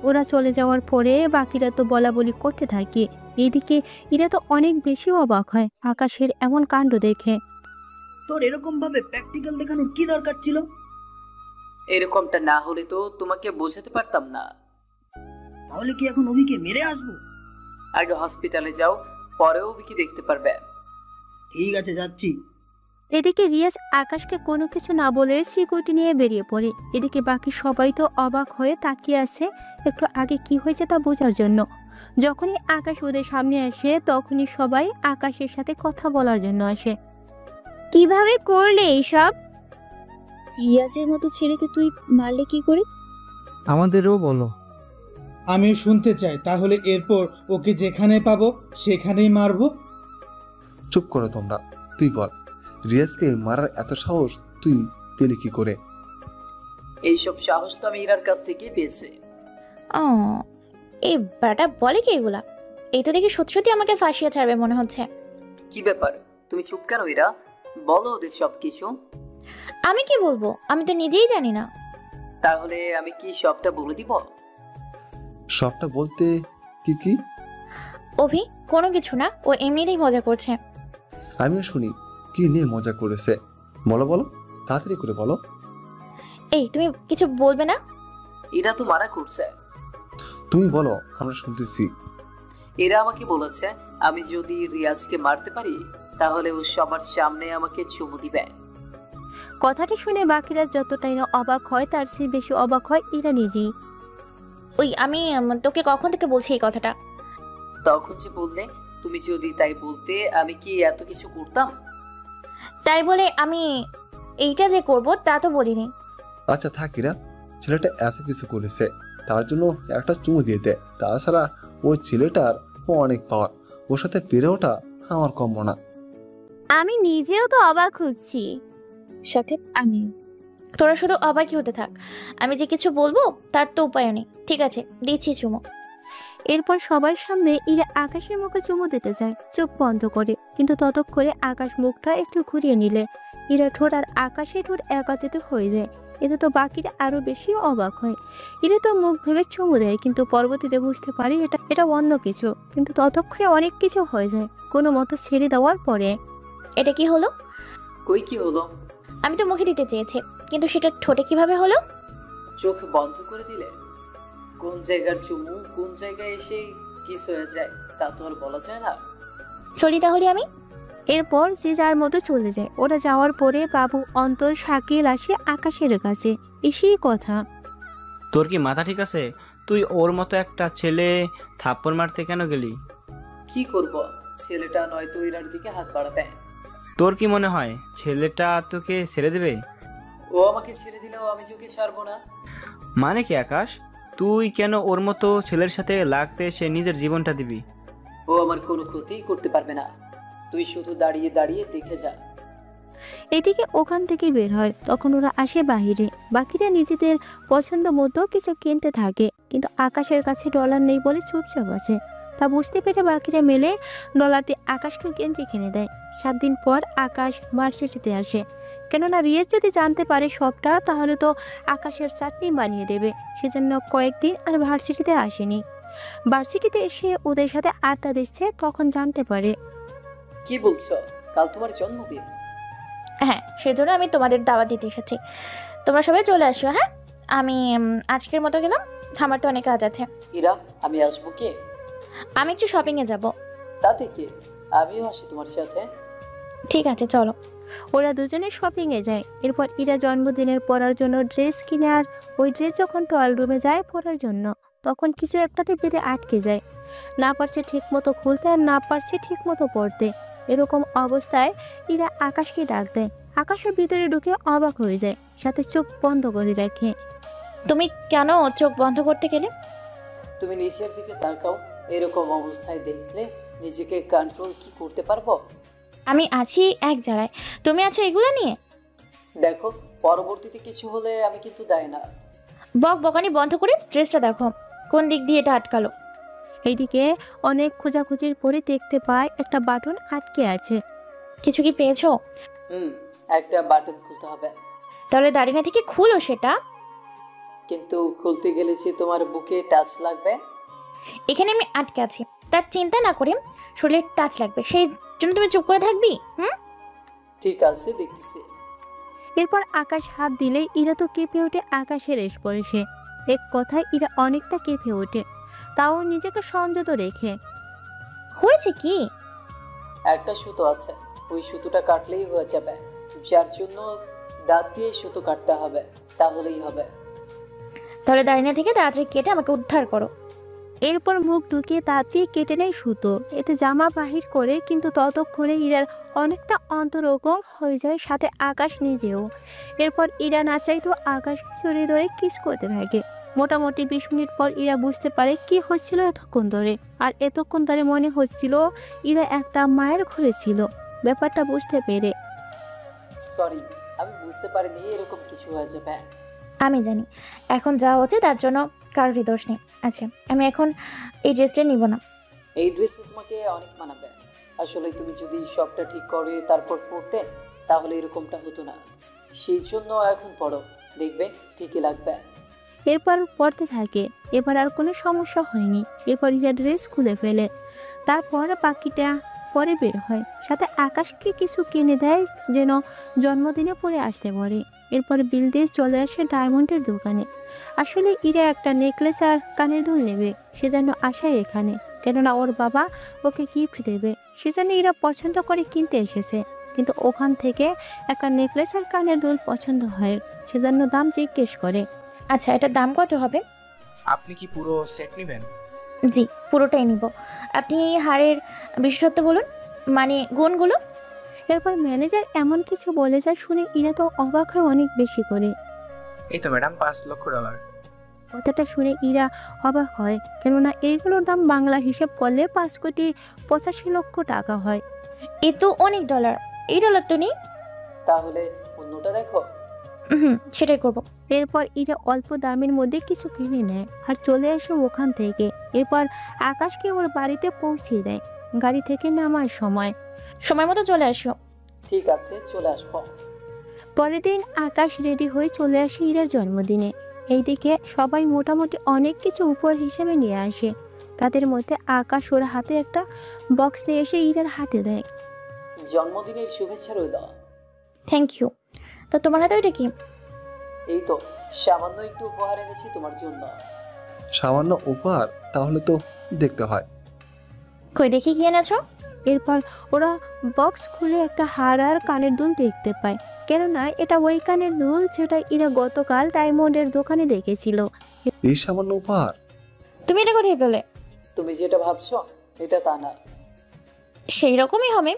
ওরা চলে যাওয়ার পরে বাকিরা তো বলা বলি করতে থাকে। এদিকে এরা তো অনেক বেশি অবাক হয় আকাশের এমন কাণ্ড দেখে। তোর এরকম ভাবে প্র্যাকটিক্যাল দেখানোর কি দরকার ছিল? এরকমটা না হলে তো তোমাকে বোঝাতে পারতাম না। তাহলে কি এখন অভিকে মেরে আসবো? আগে হসপিটালে যাও, পরে অভিকে দেখতে পারবে। ঠিক আছে, যাচ্ছি। এদিকে রিয়াজ আকাশকে কোনো কিছু না বলে সিকিউরিটি নিয়ে বেরিয়ে পড়ে। এদিকে বাকি সবাই তো অবাক হয়ে তাকিয়ে আছে একটু আগে কি হয়েছে তা বোঝার জন্য। যখনই আকাশ ওদের সামনে আসে তখনই সবাই আকাশের সাথে কথা বলার জন্য আসে। কিভাবে করলে এইসব? রিয়াজের মতো ছেলেকে তুই মারলে কি করে? আমাদেরও বলো। আমি শুনতে চাই, তাহলে এরপর ওকে যেখানে পাবো সেখানেই মারবো। চুপ করো তোমরা, তুই বল রিয়াজকে মারার এত সাহস তুই পেলি কি করে? এইসব সাহস তো আমি ইরার কাছ থেকে পেয়েছি। ও, এই ব্যাটা বলে কি এগুলা? এই তো দেখি সত্যি সত্যি আমাকে ফাঁসিয়ে ছাড়বে মনে হচ্ছে। কি ব্যাপার, তুমি চুপ কেন ইরা? বলো ওদের সবকিছু। আমি কি বলবো? আমি তো নিজেই জানি না। তাহলে আমি কি সবটা বলে দিব? সবটা বলতে কি কি? অভি কোনো কিছু না, ও এমনিতেই মজা করছে। আমিও শুনি কি নিয়ে মজা করেছে। বলো বলো, তাড়াতাড়ি করে বলো। এই তুমি কিছু বলবে না? এরা তো মানা করছে। তুমি বলো, আমরা শুনতেছি। এরা আমাকে বলেছে আমি যদি রিয়াজকে মারতে পারি তাহলে ও সবার সামনে আমাকে চুমু দিবে। কথাটি শুনে বাকিরা যতটাই না অবাক হয় তার চেয়ে বেশি অবাক হয় এরা নিজেই। ওই আমি তোকে কখন থেকে বলছি এই কথাটা? তখন যে বললে তুমি যদি তাই বলতে আমি কি এত কিছু করতাম? তাই বলে আমি এইটা যে করব তা তো বলিনি। আচ্ছা থাকিরা, ছেলেটা এত কিছু করেছে, তার জন্য একটা চুমু দিয়ে দেয়। তাছাড়া ওই ছেলেটার অনেক পাওয়ার, ওর সাথে পেরে ওঠা আমার কম না। আমি নিজেও তো অবাক হচ্ছি। সাথে আমি তোরা শুধু অবাকই হতে থাক, আমি যে কিছু বলবো তার তো উপায় নেই। ঠিক আছে, দিচ্ছি চুমো। এরপর সবার সামনে ইরা আকাশের মুখে চুমু দিতে যায় চোখ বন্ধ করে, কিন্তু ততক্ষণে আকাশ মুখটা একটু ঘুরিয়ে নিলে ইরা ঠোঁট আর আকাশে ঠোঁট একত্রিত হয়ে যায়। এতে তো বাকিরা আরো বেশি অবাক হয়। ইরা তো মুখ ভেবে চুমু দেয়, কিন্তু পরবর্তীতে বুঝতে পারি এটা অন্য কিছু। কিন্তু ততক্ষণে অনেক কিছু হয়ে যায় কোনো মতো ছেড়ে দেওয়ার পরে। এটা কি হলো? কই কি হলো? আমি তো মুখে দিতে চেয়েছি, কিন্তু সেটা ঠোঁটে কিভাবে হলো? চোখ বন্ধ করে দিলে কোন জায়গার চুমু কোন জায়গায় এসে কিস হয়ে যায় তা তো আর বলা যায় না। চলি তাহলে আমি। এরপর যে যার মতো চলে যায়। ওরা যাওয়ার পরে বাবু অন্তর শাকিল আসে আকাশের কাছে, এসেই কথা। তোর কি মাথা ঠিক আছে? তুই ওর মতো একটা ছেলে থাপ্পড় মারতে কেন গেলি? কি করব, ছেলেটা নয়তো ইরার দিকে হাত বাড়াবে। তোর কি মনে হয় ছেলেটা তোকে ছেড়ে দেবে? ও আমাকে ছেড়ে দিলেও আমি যে ওকে ছাড়বো না। মানে কি আকাশ, তুই কেন ওর মতো ছেলের সাথে লাগতে সে নিজের জীবনটা দিবি? ও আমার কোনো ক্ষতি করতে পারবে না, তুই শুধু দাঁড়িয়ে দাঁড়িয়ে দেখে যা। এদিকে ওখান থেকে বের হয়, তখন ওরা আসে বাহিরে। বাকিরা নিজেদের পছন্দ মতো কিছু কিনতে থাকে, কিন্তু আকাশের কাছে ডলার নেই বলে চুপচাপ আছে। তা বুঝতে পেরে বাকিরা মেলে ডলারতে আকাশকে গেঞ্জি কিনে দেয়। 7 দিন পর আকাশ ভার্সিটিতে আসে, কেননা রিয়েজ যদি জানতে পারে সবটা তাহলে তো আকাশের চাটনি বানিয়ে দেবে। সেজন্য কয়েকদিন আর ভার্সিটিতে আসেনি। ভার্সিটিতে এসে ওদের সাথে আড্ডা দিচ্ছে, তখন জানতে পারে। কি বলছো? কাল তোমার জন্মদিন? হ্যাঁ, সেজন্য আমি তোমাদের দাওয়াত দিতে এসেছি। তোমরা সবাই চলে আসো। হ্যাঁ, আমি আজকের মতো গেলাম, আমার তো অনেক কাজ আছে। ইরা, আমি আসবো কি? আমি একটু শপিংয়ে যাব। তাতে কি, আমিও আসি তোমার সাথে। ঠিক আছে, চলো। ওরা দুজনে শপিংয়ে যায়। এরপর ইরা জন্মদিনের পরার জন্য ড্রেস কিনে, আর ওই ড্রেস যখন টয়লেট রুমে যায় পরার জন্য, তখন কিছু একটাতে বেঁধে আটকে যায়। না পারছে ঠিক মতো খুলতে আর না পারছে ঠিক মতো পড়তে। এরকম অবস্থায় ইরা আকাশকে ডাক দেয়। আকাশের ভিতরে ঢুকে অবাক হয়ে যায়, সাথে চোখ বন্ধ করে রাখে। তুমি কেন চোখ বন্ধ করতে গেলে? তুমি নিচের দিকে তাকাও, এরকম অবস্থায় দেখলে নিজেকে কন্ট্রোল কি করতে পারবো? আমি আছি এক জায়গায়, তুমি আছো এগুলো নিয়ে। দেখো, পরবর্তীতে কিছু হলে আমি কিন্তু দায় না। বক বকানি বন্ধ করে ড্রেসটা দেখো, কোন দিক দিয়ে এটা আটকালো। এইদিকে অনেক খোঁজাখুঁজির পরে দেখতে পায় একটা বাটন আটকে আছে। কিছু কি পেয়েছো? একটা বাটন খুলতে হবে। তাহলে দাঁড়িয়ে থেকে খুলো সেটা। কিন্তু খুলতে গেলে যে তোমার বুকে টাচ লাগবে। এখানে আমি আটকে আছি, তার চিন্তা না করে শরীরে টাচ লাগবে, সেই জন্য তুমি চুপ করে থাকবি? ঠিক আছে, দেখতেছি। এরপর আকাশ হাত দিলে ইরা তো কেঁপে ওঠে। আকাশের এস পড়ে সে, এক কথায় ইরা অনেকটা কেঁপে ওঠে, তাও নিজেকে সংযত রেখে। হয়েছে কি? একটা সুতো আছে, ওই সুতোটা কাটলেই হয়ে যাবে। যার জন্য দাঁত দিয়ে সুতো কাটতে হবে, তাহলেই হবে। তাহলে দাঁড়িয়ে থেকে তাড়াতাড়ি কেটে আমাকে উদ্ধার করো। এরপর মুখ ঢুকিয়ে তার দিয়ে কেটে নেয় সুতো, এতে জামা বাহির করে। কিন্তু ততক্ষণে ইরার অনেকটা অন্তরকম হয়ে যায়, সাথে আকাশ নিজেও। এরপর ইরা না চাইতো আকাশকে জড়িয়ে ধরে কিস করতে থাকে। মোটামুটি 20 মিনিট পর ইরা বুঝতে পারে কি হচ্ছিল এতক্ষণ ধরে। আর এতক্ষণ ধরে মনে হচ্ছিল ইরা একটা মায়ের ঘরে ছিল। ব্যাপারটা বুঝতে পেরে, সরি, আমি বুঝতে পারিনি এরকম কিছু হয়ে যাবে। আমি জানি এখন যা হচ্ছে তার জন্য কারোরই দোষ নেই। আচ্ছা, আমি এখন এই ড্রেসটা নিব না। এই ড্রেসে তোমাকে অনেক মানাবে। আসলে তুমি যদি সবটা ঠিক করে তারপর পড়তে, তাহলে এরকমটা হতো না। সেই জন্য এখন পড়ো, দেখবে ঠিকই লাগবে। এরপর পড়তে থাকে। এবার আর কোনো সমস্যা হয়নি। এরপর ইরা ড্রেস খুলে ফেলে, তারপর বাকিটা পরে বের হয়। সাথে আকাশকে কিছু কিনে দেয় যেন জন্মদিনে পরে আসতে পারে। এরপর বিল দিয়ে চলে আসে ডায়মন্ডের দোকানে। আসলে ইরা একটা নেকলেস আর কানের দুল নেবে, সেজন্য আসায় এখানে, কেননা ওর বাবা ওকে গিফট দেবে। সেজন্য ইরা পছন্দ করে কিনতে এসেছে। কিন্তু ওখান থেকে একটা নেকলেস আর কানের দুল পছন্দ হয়, সেজন্য দাম জিজ্ঞেস করে। আচ্ছা, এটার দাম কত হবে? আপনি কি পুরো সেট নেবেন? জি, পুরোটাই নিব। আপনি এই হারের বিশেষত্ব বলুন, মানে গুণগুলো। এরপর ম্যানেজার এমন কিছু বলে যা শুনে ইরা তো অবাক হয় অনেক বেশি করে। এই তো ম্যাডাম, $5 লক্ষ। কথাটা শুনে ইরা অবাক হয়, কেননা এইগুলোর দাম বাংলা হিসেব করলে 5,85,00,000 হয়। এ তো অনেক ডলার। এই ডলার তো নেই। তাহলে অন্যটা দেখো। সেটাই করবো। এরপর ইরা অল্প দামের মধ্যে কিছু কিনে নেয় আর চলে আসে ওখান থেকে। এরপর আকাশকে ওর বাড়িতে পৌঁছে দেয়। গাড়ি থেকে নামার সময় মতো চলে আসো। ঠিক আছে, চলে আসবো। পরের দিন আকাশ রেডি হয়ে চলে আসে ইরার জন্মদিনে। এইদিকে সবাই মোটামুটি অনেক কিছু উপহার হিসেবে নিয়ে আসে। তাদের মধ্যে আকাশ ওর হাতে একটা বক্স নিয়ে এসে ইরার হাতে দেয়। জন্মদিনের শুভেচ্ছা রইল। Thank you. তো তোমার হাতে ওইটা কি? এই তো সামান্য একটু উপহার এনেছি তোমার জন্য। সামান্য উপহার? তাহলে তো দেখতে হয়। কই দেখি কি এনেছো। এরপর ওরা বক্স খুলে একটা হার আর কানের দুল দেখতে পায়, কেননা এটা ওই কানের দুল যেটা ইরা গতকাল ডায়মন্ডের দোকানে দেখেছিল। এই সামান্য উপহার? তুমি এটা কোথায় পেলে? তুমি যেটা ভাবছো এটা তা না। সেই রকমই হবে।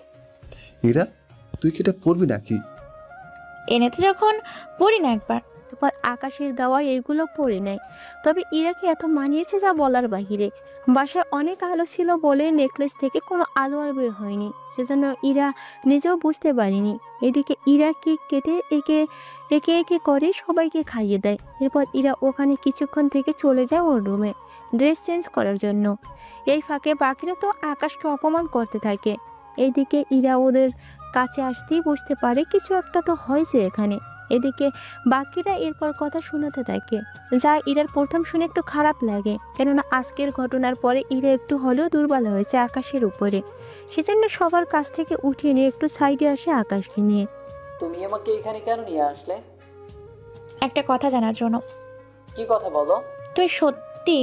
ইরা, তুই কি এটা পরবি নাকি? এনেতে যখন পড়ি না একবার। তারপর আকাশের দেওয়া এইগুলো পরে নেয়। তবে ইরাকে এত মানিয়েছে যা বলার বাহিরে। বাসায় অনেক আলো ছিল বলে নেকলেস থেকে কোনো আলো আর বের হয়নি, সেজন্য ইরা নিজেও বুঝতে পারেনি। এদিকে ইরা কেক কেটে একে একে করে সবাইকে খাইয়ে দেয়। এরপর ইরা ওখানে কিছুক্ষণ থেকে চলে যায় ওর রুমে ড্রেস চেঞ্জ করার জন্য। এই ফাঁকে বাকিরা তো আকাশকে অপমান করতে থাকে। এইদিকে ইরা ওদের কাছে আসতেই বুঝতে পারে কিছু একটা তো হয়েছে এখানে। এদিকে বাকিরা এরপর কথা শোনাতে থাকে, যা ইরার প্রথম শুনে একটু খারাপ লাগে, কেননা আজকের ঘটনার পরে ইরা একটু হলেও দুর্বল হয়েছে আকাশের উপরে। সেজন্য সবার কাছ থেকে উঠিয়ে নিয়ে একটু সাইডে আসে আকাশকে নিয়ে। তুমি আমাকে এখানে কেন নিয়ে আসলে? একটা কথা জানার জন্য। কি কথা বলো? তুই সত্যি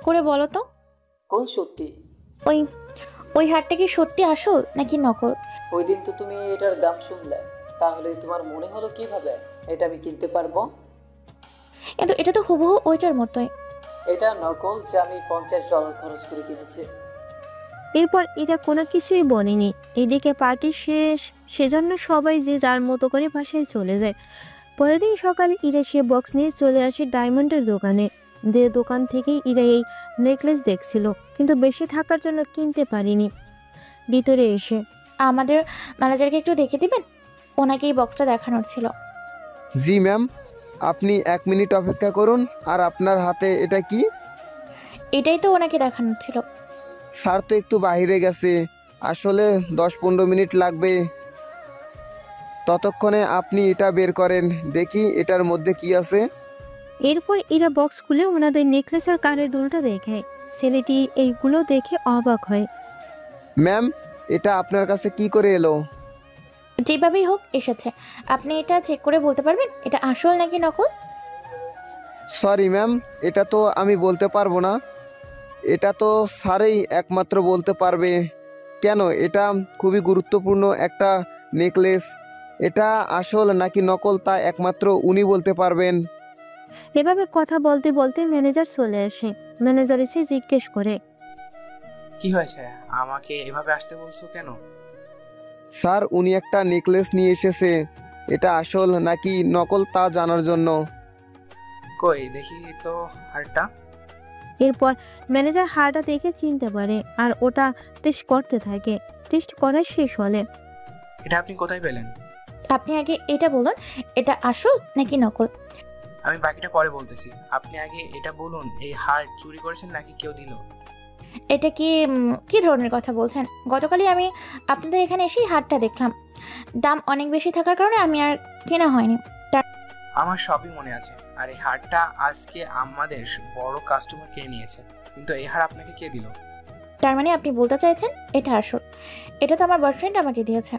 করে বলো তো। কোন সত্যি? ওই হারটা কি সত্যি আসল নাকি নকল? ওই দিন তো তুমি এটার দাম শুনলে, তাহলে তোমার মনে হলো কিভাবে এটা আমি কিনতে পারবো? কিন্তু এটা তো হুবহু ওইটার মতোই। এটা নকল, যা আমি $50 খরচ করে কিনেছি। এরপর এরা কোনো কিছুই বলেনি। এদিকে পার্টি শেষ, সেজন্য সবাই যে যার মতো করে বাসায় চলে যায়। পরের দিন সকালে ইরা সে বক্স নিয়ে চলে আসে ডায়মন্ডের দোকানে। দোকান থেকেই ইরা এই নেকলেস দেখছিল, কিন্তু বেশি থাকার জন্য কিনতে পারিনি। ভিতরে এসে আমাদের ম্যানেজারকে একটু দেখে দিবেন, ওনাকে এই বক্সটা দেখানোর ছিল। জি ম্যাম, আপনি 1 মিনিট অপেক্ষা করুন। আর আপনার হাতে এটা কি? এটাই তো ওনাকে দেখানোর ছিল। স্যার তো একটু বাইরে গেছে, আসলে 10-15 মিনিট লাগবে। ততক্ষণে আপনি এটা বের করেন, দেখি এটার মধ্যে কি আছে। এরপর এরা বক্স খুলে ওনাদের নেকলেস আর কানের দুলটা দেখে। ছেলেটি এইগুলো দেখে অবাক হয়। ম্যাম, এটা আপনার কাছে কি করে এলো? যেভাবেই হোক এসেছে। আপনি এটা চেক করে বলতে পারবেন এটা আসল নাকি নকল? সরি ম্যাম, এটা তো আমি বলতে পারবো না। এটা তো স্যারই একমাত্র বলতে পারবে। কেন, এটা খুবই গুরুত্বপূর্ণ একটা নেকলেস। এটা আসল নাকি নকল তা একমাত্র উনি বলতে পারবেন। এভাবে কথা বলতে বলতে ম্যানেজার চলে আসে। ম্যানেজার এসে জিজ্ঞেস করে, কি হয়েছে, আমাকে এভাবে আসতে বলছো কেন? স্যার, উনি একটা নেকলেস নিয়ে এসেছে, এটা আসল নাকি নকল তা জানার জন্য। কই দেখি তো হারটা। এরপর ম্যানেজার হারটা দেখে চিনতে পারে আর ওটা টেস্ট করতে থাকে। টেস্ট করা শেষ হলে, এটা আপনি কোথায় পেলেন? আপনি আগে এটা বলুন, এটা আসল নাকি নকল? আমি বাকিটা পরে বলতেছি, আপনি আগে এটা বলুন, এই হার চুরি করেছেন নাকি কেউ দিল? এটা কি ধরনের কথা বলছেন? গতকালই আমি আপনাদের এখানে এসেই হারটা দেখলাম। দাম অনেক বেশি থাকার কারণে আমি আর কেনা হয়নি। আমার সবই মনে আছে। আর এই হারটা আজকে আমাদের বড় কাস্টমার কিনে নিয়েছে, কিন্তু এই হার আপনাকে কে দিল? তার মানে আপনি বলতে চাইছেন এটা আসল? এটা তো আমার বয়ফ্রেন্ড আমাকে দিয়েছে।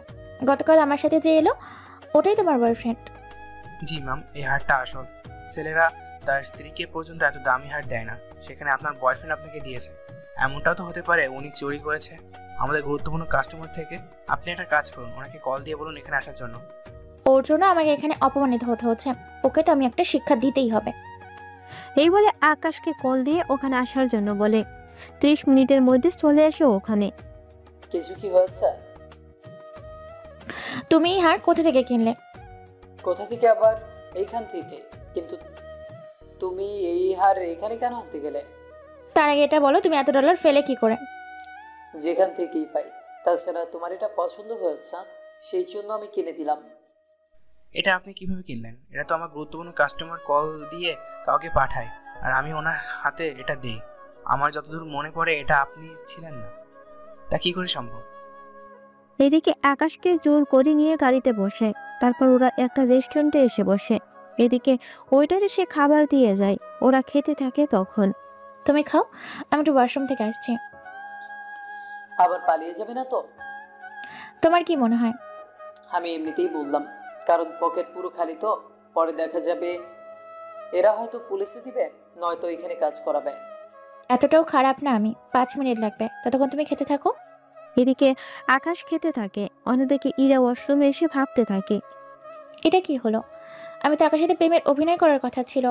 গতকাল আমার সাথে যে এলো ওটাই তোমার বয়ফ্রেন্ড। জি ম্যাম, এই হারটা আসল। ছেলেরা তার স্ত্রীকে পর্যন্ত এত দামি হার দেয় না, সেখানে আপনার বয়ফ্রেন্ড আপনাকে দিয়েছে। এমনটাও তো হতে পারে উনি চুরি করেছে আমাদের গুরুত্বপূর্ণ কাস্টমার থেকে। আপনি একটা কাজ করুন, ওনাকে কল দিয়ে বলুন এখানে আসার জন্য। ওর জন্য আমাকে এখানে অপমানিত হতে হচ্ছে, ওকে তো আমি একটা শিক্ষা দিতেই হবে। এই বলে আকাশকে কল দিয়ে ওখানে আসার জন্য বলে। 30 মিনিটের মধ্যে চলে আসে ওখানে। কিছু কি হয়েছে? তুমি এই হার কোথা থেকে কিনলে? কোথা থেকে আবার? এইখান থেকে। কিন্তু তুমি এই হার এখানে কেন আনতে গেলে? তার আগে এটা বলো, তুমি এত ডলার ফেলে কি করে? যেখান থেকেই পাই। তাছাড়া তোমার এটা পছন্দ হয়েছে, সেই জন্য আমি কিনে দিলাম। এটা আপনি কিভাবে কিনলেন? এটা তো আমার গুরুত্বপূর্ণ কাস্টমার কল দিয়ে কাউকে পাঠায়, আর আমি ওনার হাতে এটা দিই। আমার যতদূর মনে পড়ে এটা আপনি ছিলেন না। তা কি করে সম্ভব? এদিকে আকাশকে জোর করে নিয়ে গাড়িতে বসে, তারপর ওরা একটা রেস্টুরেন্টে এসে বসে। এদিকে ওইটার এসে খাবার দিয়ে যায়, ওরা খেতে থাকে। তখন তুমি খাও, আমি একটু ওয়াশরুম থেকে আসছি। আবার পালিয়ে যাবে না তো? তোমার কি মনে হয়? আমি এমনিতেই বললাম, কারণ পকেট পুরো খালি তো। পরে দেখা যাবে এরা হয়তো পুলিশে দিবে, নয়তো এখানে কাজ করাবে। এতটাও খারাপ না আমি। 5 মিনিট লাগবে, ততক্ষণ তুমি খেতে থাকো। এদিকে আকাশ খেতে থাকে, অন্যদিকে ইরা ওয়াশরুমে এসে ভাবতে থাকে, এটা কি হলো? আমি তো আকাশের সাথে প্রেমের অভিনয় করার কথা ছিল,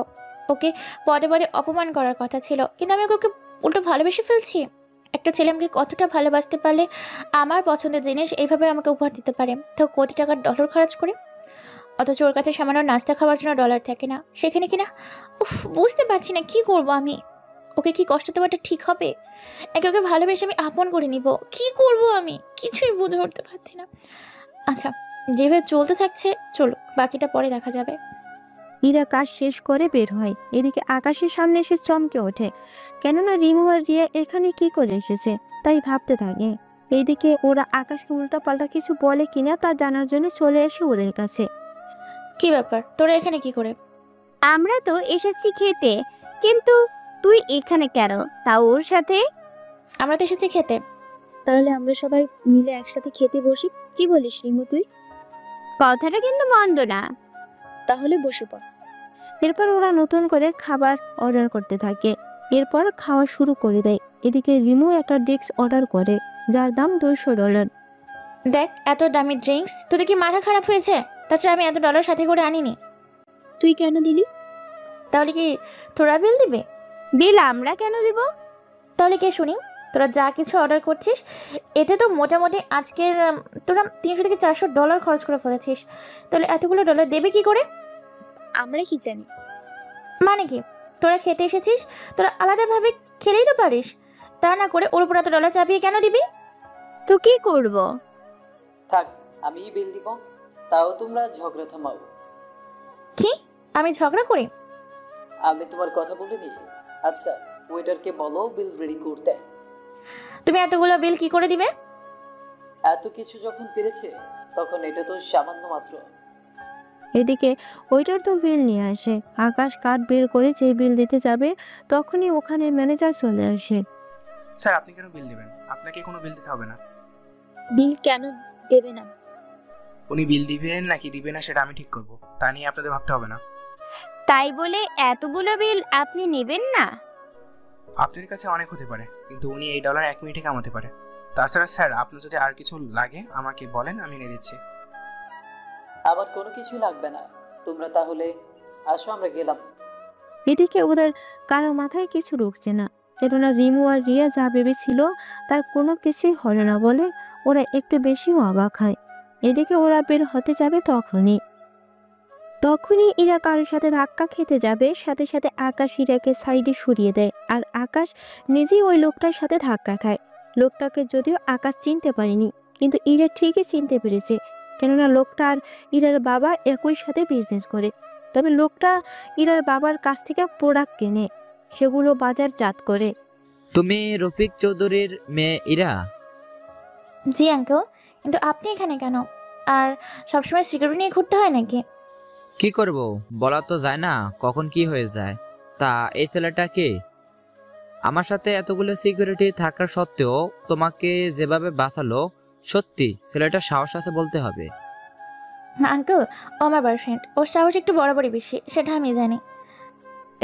ওকে পদে পদে অপমান করার কথা ছিল, কিন্তু আমি ওকে উল্টো ভালোবেসে ফেলছি। একটা ছেলে আমাকে কতটা ভালোবাসতে পারলে আমার পছন্দের জিনিস এইভাবে আমাকে উপহার দিতে পারে, তো কোটি টাকার ডলার খরচ করে? অথচ ওর কাছে সামান্য নাস্তা খাওয়ার জন্য ডলার থাকে না, সেখানে কিনা উফ, বুঝতে পারছি না কি করব আমি। ওকে কি কষ্ট দেওয়াটা ঠিক হবে? একে ওকে ভালোবেসে আমি আপন করে নিব, কি করব আমি কিছুই বুঝে উঠতে পারছি না। আচ্ছা, যেভাবে চলতে থাকছে চলুক, বাকিটা পরে দেখা যাবে। ইরা কাজ শেষ করে বের হয়। এদিকে আকাশের সামনে এসে চমকে ওঠে, কেননা রিমু আর রিয়া এখানে কি করে এসেছে তাই ভাবতে থাকে। এইদিকে ওরা আকাশকে উল্টাপাল্টা কিছু বলে কিনা তা জানার জন্য চলে আসে ওদের কাছে। কি ব্যাপার, তোরা এখানে কি করে? আমরা তো এসেছি খেতে, কিন্তু তুই এখানে কেন, তাও ওর সাথে? আমরা তো এসেছি খেতে। তাহলে আমরা সবাই মিলে একসাথে খেতে বসি, কি বলিস রিমু তুই? কথাটা কিন্তু মন্দ না। তাহলে বসে পড়। এরপর ওরা নতুন করে খাবার অর্ডার করতে থাকে, এরপর খাওয়া শুরু করে দেয়। এদিকে রিমু একটা ড্রিঙ্কস অর্ডার করে, যার দাম $200। দেখ, এত দামি ড্রিঙ্কস, তোদের কি মাথা খারাপ হয়েছে? তাছাড়া আমি এত ডলার সাথে করে আনিনি। তুই কেন দিলি? তাহলে কি তোরা বিল দিবে? বিল আমরা কেন দিব? তাহলে কে শুনি? তোরা যা কিছু অর্ডার করছিস এতে তো মোটামুটি আজকের তোরা 300 থেকে 400 ডলার খরচ করে ফেলেছিস। তাহলে এতগুলো ডলার দেবে কি করে? আমরা কি জানি? মানে কি, তোরা খেতে এসেছিস, তোরা আলাদাভাবে খেলেই তো পারিস। তা না করে ওর উপর এত ডলার চাপিয়ে কেন দিবি? তো কি করব? থাক, আমি বিল দিব, তাও তোমরা ঝগড়া থামাও। কি? আমি ঝগড়া করি? আমি তোমার কথা বলিনি। আচ্ছা, ওয়েটারকে বলো বিল রেডি করতে। তুমি এতগুলো বিল কি করে দিবে? এত কিছু যখন পেরেছে তখন এটা তো সামান্য মাত্র। এদিকে ওইটার তো বিল নিয়ে আসে। আকাশ কার্ড বের করে যে বিল দিতে যাবে তখনই ওখানে ম্যানেজার চলে আসে। স্যার, আপনি কেন বিল দিবেন? আপনাকে কোনো বিল দিতে হবে না। বিল কেন দেবে না? উনি বিল দিবেন নাকি দিবেন না সেটা আমি ঠিক করব, তা নিয়ে আপনাদের ভাবতে হবে না। তাই বলে এতগুলো বিল আপনি নেবেন না? আপনার কাছে অনেক হতে পারে, কিন্তু উনি এই ডলার 1 মিনিটে কামাতে পারে। তাছাড়া স্যার, আপনার যদি আর কিছু লাগে আমাকে বলেন, আমি এনে দিচ্ছি। আমার কোনো কিছুই লাগবে না, তোমরা তাহলে আসো, আমরা গেলাম। এদিকে ওদের কারো মাথায় কিছু ঢুকছে না, কেননা রিমু আর রিয়া যা ভেবেছিল তার কোনো কিছুই হলো না বলে ওরা একটু বেশি অবাক হয়। এদিকে ওরা বের হতে যাবে তখনই ইরা কারোর সাথে ধাক্কা খেতে যাবে, সাথে সাথে আকাশ ইরাকে সাইডে সরিয়ে দেয়, আর আকাশ নিজেই ওই লোকটার সাথে ধাক্কা খায়। লোকটাকে যদিও আকাশ চিনতে পারেনি, কিন্তু ইরা ঠিকই চিনতে পেরেছে, কেননা লোকটা আর ইরার বাবা একই সাথে বিজনেস করে। তবে লোকটা ইরার বাবার কাছ থেকে প্রোডাক্ট কেনে, সেগুলো বাজারজাত করে। তুমি রফিক চৌধুরীর মেয়ে ইরা? জি আঙ্কেল, কিন্তু আপনি এখানে কেন? আর সবসময় সিকিউরিটি নিয়ে ঘুরতে হয় নাকি? কি করব, বলা তো যায় না কখন কি হয়ে যায়। তা এই ছেলেটা কে? আমার সাথে এতগুলো সিকিউরিটি থাকার সত্ত্বেও তোমাকে যেভাবে বাঁচালো, সত্যি ছেলেটা সাহস আছে বলতে হবে। আঙ্কেল, ও আমার বয়ফ্রেন্ড, ওর সাহস একটু বরাবরই বেশি, সেটা আমি জানি।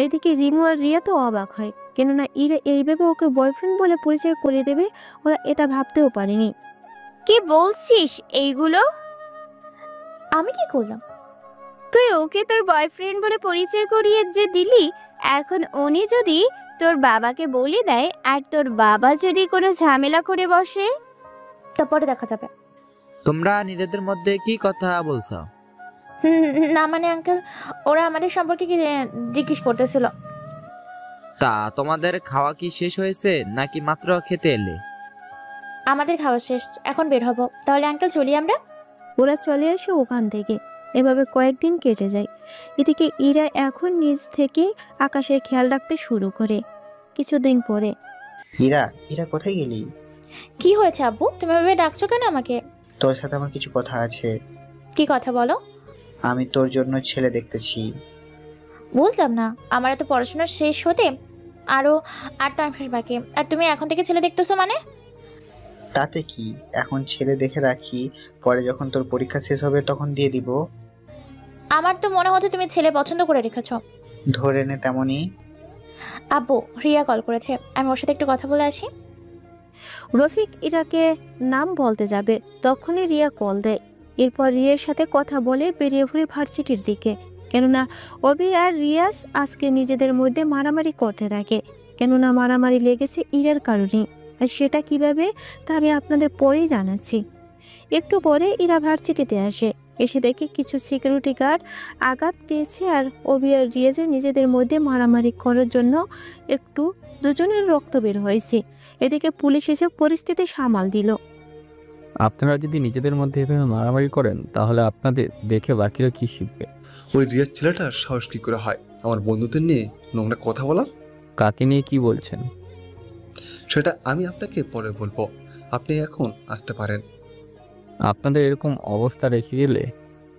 এদিকে রিমু আর রিয়া তো অবাক হয়, কেননা ইরা এইভাবে ওকে বয়ফ্রেন্ড বলে পরিচয় করে দেবে ওরা এটা ভাবতেও পারেনি। কি বলছিস এইগুলো? আমি কি করলাম? তুই ওকে তোর বয়ফ্রেন্ড বলে পরিচয় করিয়ে যে দিলি, এখন উনি যদি তোর বাবাকে বলে দেয় আর তোর বাবা যদি কোনো ঝামেলা করে বসে, তারপরে দেখা যাবে। তোমরা নিজেদের মধ্যে কি কথা বলছো? না মানে আঙ্কেল, ওরা আমাদের সম্পর্কে কি জিজ্ঞেস করতেছিল। তা তোমাদের খাওয়া কি শেষ হয়েছে নাকি মাত্র খেতে এলে? আমাদের খাওয়া শেষ, এখন বের হবো। তাহলে আঙ্কেল চলি আমরা। ওরা চলে আসে ওখান থেকে। এভাবে কয়েকদিন কেটে যায়। এদিকে ইরা এখন নিজ থেকে আকাশের খেয়াল রাখতে শুরু করে। কিছুদিন পরে হীরা, হীরা কোথায় গেলি? কি হয়েছে আব্বু, তুমি এভাবে ডাকছো কেন আমাকে? তোর সাথে আমার কিছু কথা আছে। কি কথা বলো? আমি তোর জন্য ছেলে দেখতেছি। বুঝলাম না, আমার এত পড়াশোনা শেষ হতে আরো 8-9 মাস বাকি, আর তুমি এখন থেকে ছেলে দেখতেছো মানে? তাতে কি, এখন ছেলে দেখে রাখি, পরে যখন তোর পরীক্ষা শেষ হবে তখন দিয়ে দিব। আমার তো মনে হচ্ছে তুমি ছেলে পছন্দ করে রেখেছো। ধরে নে তেমনই। আব্বু, রিয়া কল করেছে, আমি ওর সাথে একটু কথা বলে আসি। রফিক ইরাকে নাম বলতে যাবে, তখনই রিয়া কল দেয়। এরপর রিয়ার সাথে কথা বলে বেরিয়ে পড়ে ভার্সিটির দিকে। কেননা অবি আর রিয়াজ আজকে নিজেদের মধ্যে মারামারি করতে থাকে। কেননা মারামারি লেগেছে ইরার কারণে, আর সেটা কিভাবে তা আমি আপনাদের পরেই জানাচ্ছি। একটু পরে ইরা ভার্সিটিতে আসে। এসে দেখে কিছু সিকিউরিটি গার্ড আঘাত পেয়েছে, আর অবি আর রিয়াজের নিজেদের মধ্যে মারামারি করার জন্য একটু দুজনের রক্ত বের হয়েছে। এদিকে পুলিশ এসে পরিস্থিতি সামাল দিল। আপনারা যদি নিজেদের মধ্যে এভাবে মারামারি করেন তাহলে আপনাদের দেখে বাকিরা কি শিখবে? ওই রিয়াজ ছেলেটার সাহস কি করে হয় আমার বন্ধুদের নিয়ে নোংরা কথা বলার? কাকে নিয়ে কি বলছেন? সেটা আমি আপনাকে পরে বলবো, আপনি এখন আসতে পারেন। আপনাদের এরকম অবস্থা রেখে গেলে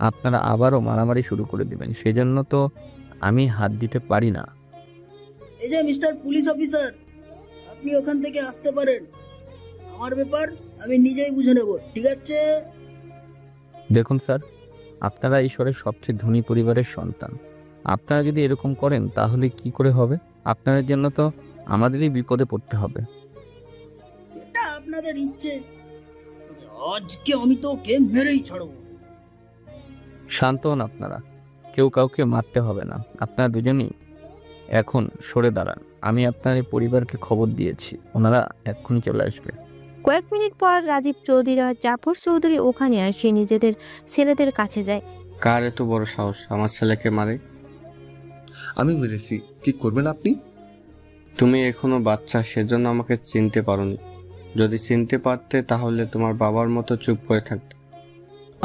আপনারা আবারও মারামারি শুরু করে দিবেন, সেজন্য তো আমি হাত দিতে পারি না। এই যে মিস্টার পুলিশ অফিসার, আপনি ওখান থেকে আসতে পারেন। আমার ব্যাপার আমি নিজেই বুঝে নেব, ঠিক আছে? দেখুন স্যার, আপনারা ঈশ্বরের সবচেয়ে ধনী পরিবারের সন্তান। আপনারা যদি এরকম করেন তাহলে কি করে হবে? আপনাদের জন্য তো আমাদেরই বিপদে পড়তে হবে। সেটা আপনাদের ইচ্ছে, তবে আজকে আমি তোকে মেরেই ছাড়বো। শান্ত হন আপনারা, কেউ কাউকে মারতে হবে না। আপনারা দুজনই এখন সরে দাঁড়ান। আমি আপনার এই পরিবারকে খবর দিয়েছি, ওনারা এক্ষুনি চলে আসবে। কয়েক মিনিট পর রাজীব চৌধুরী আর জাফর চৌধুরী ওখানে আসে, নিজেদের ছেলেদের কাছে যায়। কার এত বড় সাহস আমার ছেলেকে মারে? আমি মেরেছি, কি করবেন আপনি? তুমি এখনো বাচ্চা, সেজন্য আমাকে চিনতে পারোনি। যদি চিনতে পারতে তাহলে তোমার বাবার মতো চুপ করে থাকতে।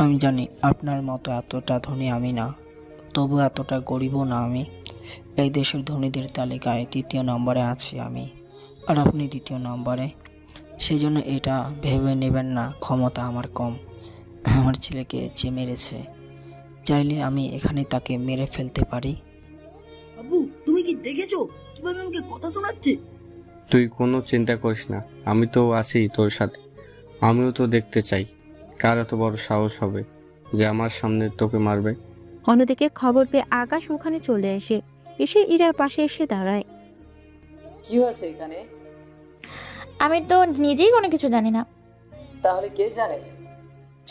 আমি জানি আপনার মতো এতটা ধনী আমি না, তবু এতটা গরিবও না আমি। এই দেশের ধনীদের তালিকায় 3য় নম্বরে আছি আমি, আর আপনি 2য় নম্বরে। সেই জন্য এটা ভেবে নেবেন না ক্ষমতা আমার কম। আমার ছেলেকে যে মেরেছে, চাইলে আমি এখানে তাকে মেরে ফেলতে পারি। আব্বু, তুমি কি দেখেছো কিভাবে আমাকে কথা শোনাচ্ছে? তুই কোনো চিন্তা করিস না, আমি তো আছি তোর সাথে। আমিও তো দেখতে চাই কার এত বড় সাহস হবে যে আমার সামনে তোকে মারবে। অন্যদিকে খবর পেয়ে আকাশ ওখানে চলে এসে ইরার পাশে এসে দাঁড়ায়। কি হয়েছে এখানে? আমি তো নিজেই কোনো কিছু জানি না। তাহলে কে জানে?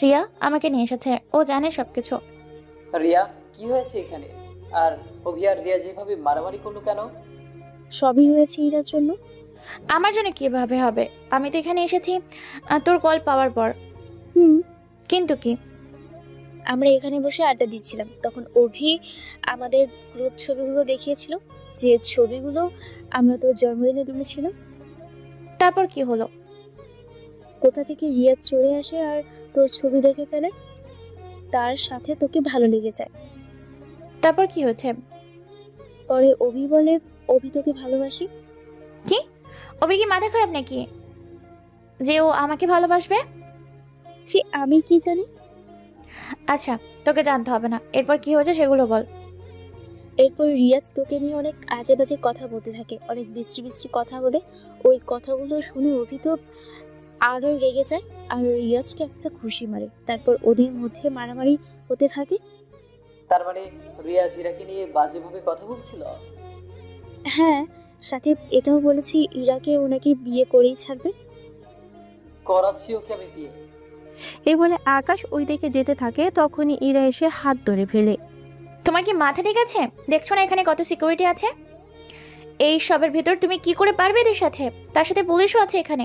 রিয়া আমাকে নিয়ে এসেছে, ও জানে সবকিছু। রিয়া, কি হয়েছে এখানে? আর অভি আর রিয়া যেভাবে মারামারি করলো কেন? সবই হয়েছে ইরার জন্য। আমার জন্য কিভাবে হবে? আমি তো এখানে এসেছি তোর কল পাওয়ার পর। কিন্তু কি? আমরা এখানে বসে আড্ডা দিচ্ছিলাম, তখন অভি আমাদের গ্রুপ ছবিগুলো দেখিয়েছিল, যে ছবিগুলো আমরা তোর জন্মদিনে তুলেছিলাম। তারপর কি হলো? কোথা থেকে রিয়াজ চলে আসে আর তোর ছবি দেখে ফেলে, তার সাথে তোকে ভালো লেগে যায়। তারপর কি হয়েছে? পরে অভি বলে অভি তোকে ভালোবাসি। কি? অভি কি মাথা খারাপ নাকি যে ও আমাকে ভালোবাসবে? সে আমি কি জানি। আচ্ছা, তোকে জানতে হবে না। এরপর কি হয়েছে সেগুলো বল। এরপর রিয়াজ তোকে নিয়ে অনেক আজে বাজে কথা বলতে থাকে, অনেক বিশ্রী বিশ্রী কথা বলে। ওই কথাগুলো শুনে অভি তো আরো রেগে যায় আর রিয়াজকে একটা খুশি মারে। তারপর ওদের মধ্যে মারামারি হতে থাকে। তার মানে রিয়াজ ইরাকে নিয়ে বাজেভাবে কথা বলছিল? হ্যাঁ, সাথে এটাও বলেছি ইরাকে ওনাকে বিয়ে করেই ছাড়বে। করাচ্ছি ওকে আমি বিয়ে। এই বলে আকাশ ওই দিকে যেতে থাকে, তখনই ইরা এসে হাত ধরে ফেলে। তোমার কি মাথা ঠিক আছে? দেখছো না এখানে কত সিকিউরিটি আছে? এই সবের ভিতর তুমি কি করে পারবে এদের সাথে? তার সাথে পুলিশও আছে এখানে।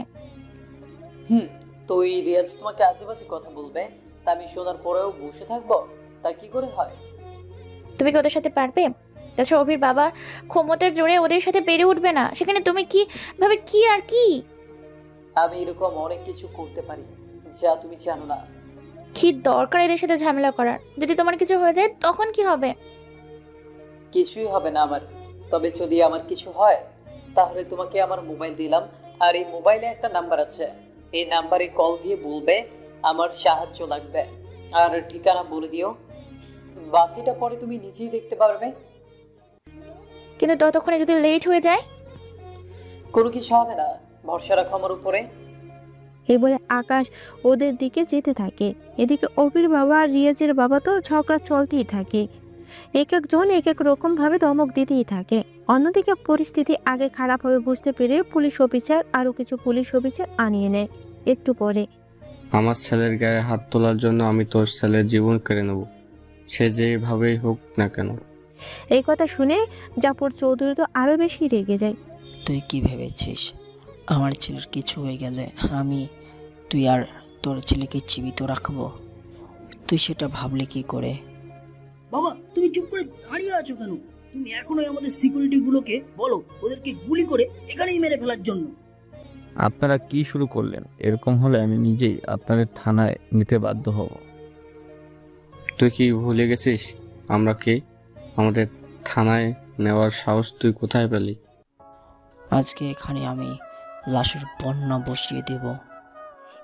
তো এই রিয়াজ তোমাকে আজে বাজে কথা বলবে, তা আমি শোনার পরেও বসে থাকবো? তা কি করে হয়? তুমি কি ওদের সাথে পারবে? তাছাড়া অভির বাবা ক্ষমতার জোরে ওদের সাথে পেরে উঠবে না, সেখানে তুমি কি ভাবে কি আর কি? আমি এরকম অনেক কিছু করতে পারি যা তুমি জানো না। কি দরকার এদের সাথে ঝামেলা করার? যদি তোমার কিছু হয়ে যায় তখন কি হবে? কিছুই হবে না আমার। তবে যদি আমার কিছু হয় তাহলে তোমাকে আমার মোবাইল দিলাম, আর এই মোবাইলে একটা নাম্বার আছে, এই নাম্বারে কল দিয়ে বলবে আমার সাহায্য লাগবে, আর ঠিকানা বলে দিও। বাকিটা পরে তুমি নিজেই দেখতে পারবে। কিন্তু ততক্ষণে যদি লেট হয়ে যায়? কোনো কিছু হবে না, ভরসা রাখো আমার উপরে। এই বলে আকাশ ওদের দিকে যেতে থাকে। এদিকে অভির বাবা আর রিয়াজের বাবা তো ঝগড়া চলতেই থাকে। এক একজন এক এক রকম ভাবে ধমক দিতেই থাকে। অন্যদিকে পরিস্থিতি আগে খারাপ হবে বুঝতে পেরে পুলিশ অফিসার আরো কিছু পুলিশ অফিসার আনিয়ে নেয়। একটু পরে আমার ছেলের গায়ে হাত তোলার জন্য আমি তোর ছেলের জীবন কেড়ে নেব, সে যেভাবেই হোক না কেন। এই কথা শুনে জাফর চৌধুরী তো আরো বেশি রেগে যায়। তুই কি ভেবেছিস আমার ছেলের কিছু হয়ে গেলে তুই আর তোর ছেলেকে জীবিত রাখবো? তুই সেটা ভাবলি কি করে? বাবা তুমি চুপ করে দাঁড়িয়ে আছো কেন? তুমি এখনোই আমাদের সিকিউরিটি গুলোকে বলো ওদেরকে গুলি করে এখানেই মেরে ফেলার জন্য। আপনারা কি শুরু করলেন? এরকম হলে আমি নিজেই আপনাদের থানায় নিতে বাধ্য হব। তুই কি ভুলে গেছিস আমরা কে? আমাদের থানায় নেওয়ার সাহস তুই কোথায় পেলি? আজকে এখানে আমি লাশের বন্যা বসিয়ে দেব।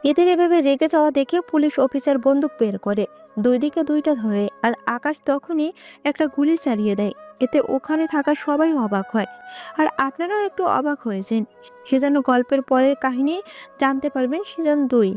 এদের এভাবে রেগে যাওয়া দেখে পুলিশ অফিসার বন্দুক বের করে দুই দিকে দুইটা ধরে, আর আকাশ তখনই একটা গুলি চালিয়ে দেয়। এতে ওখানে থাকা সবাই অবাক হয়, আর আপনারাও একটু অবাক হয়েছেন। সে যেন গল্পের পরের কাহিনী জানতে পারবেন সিজন 2।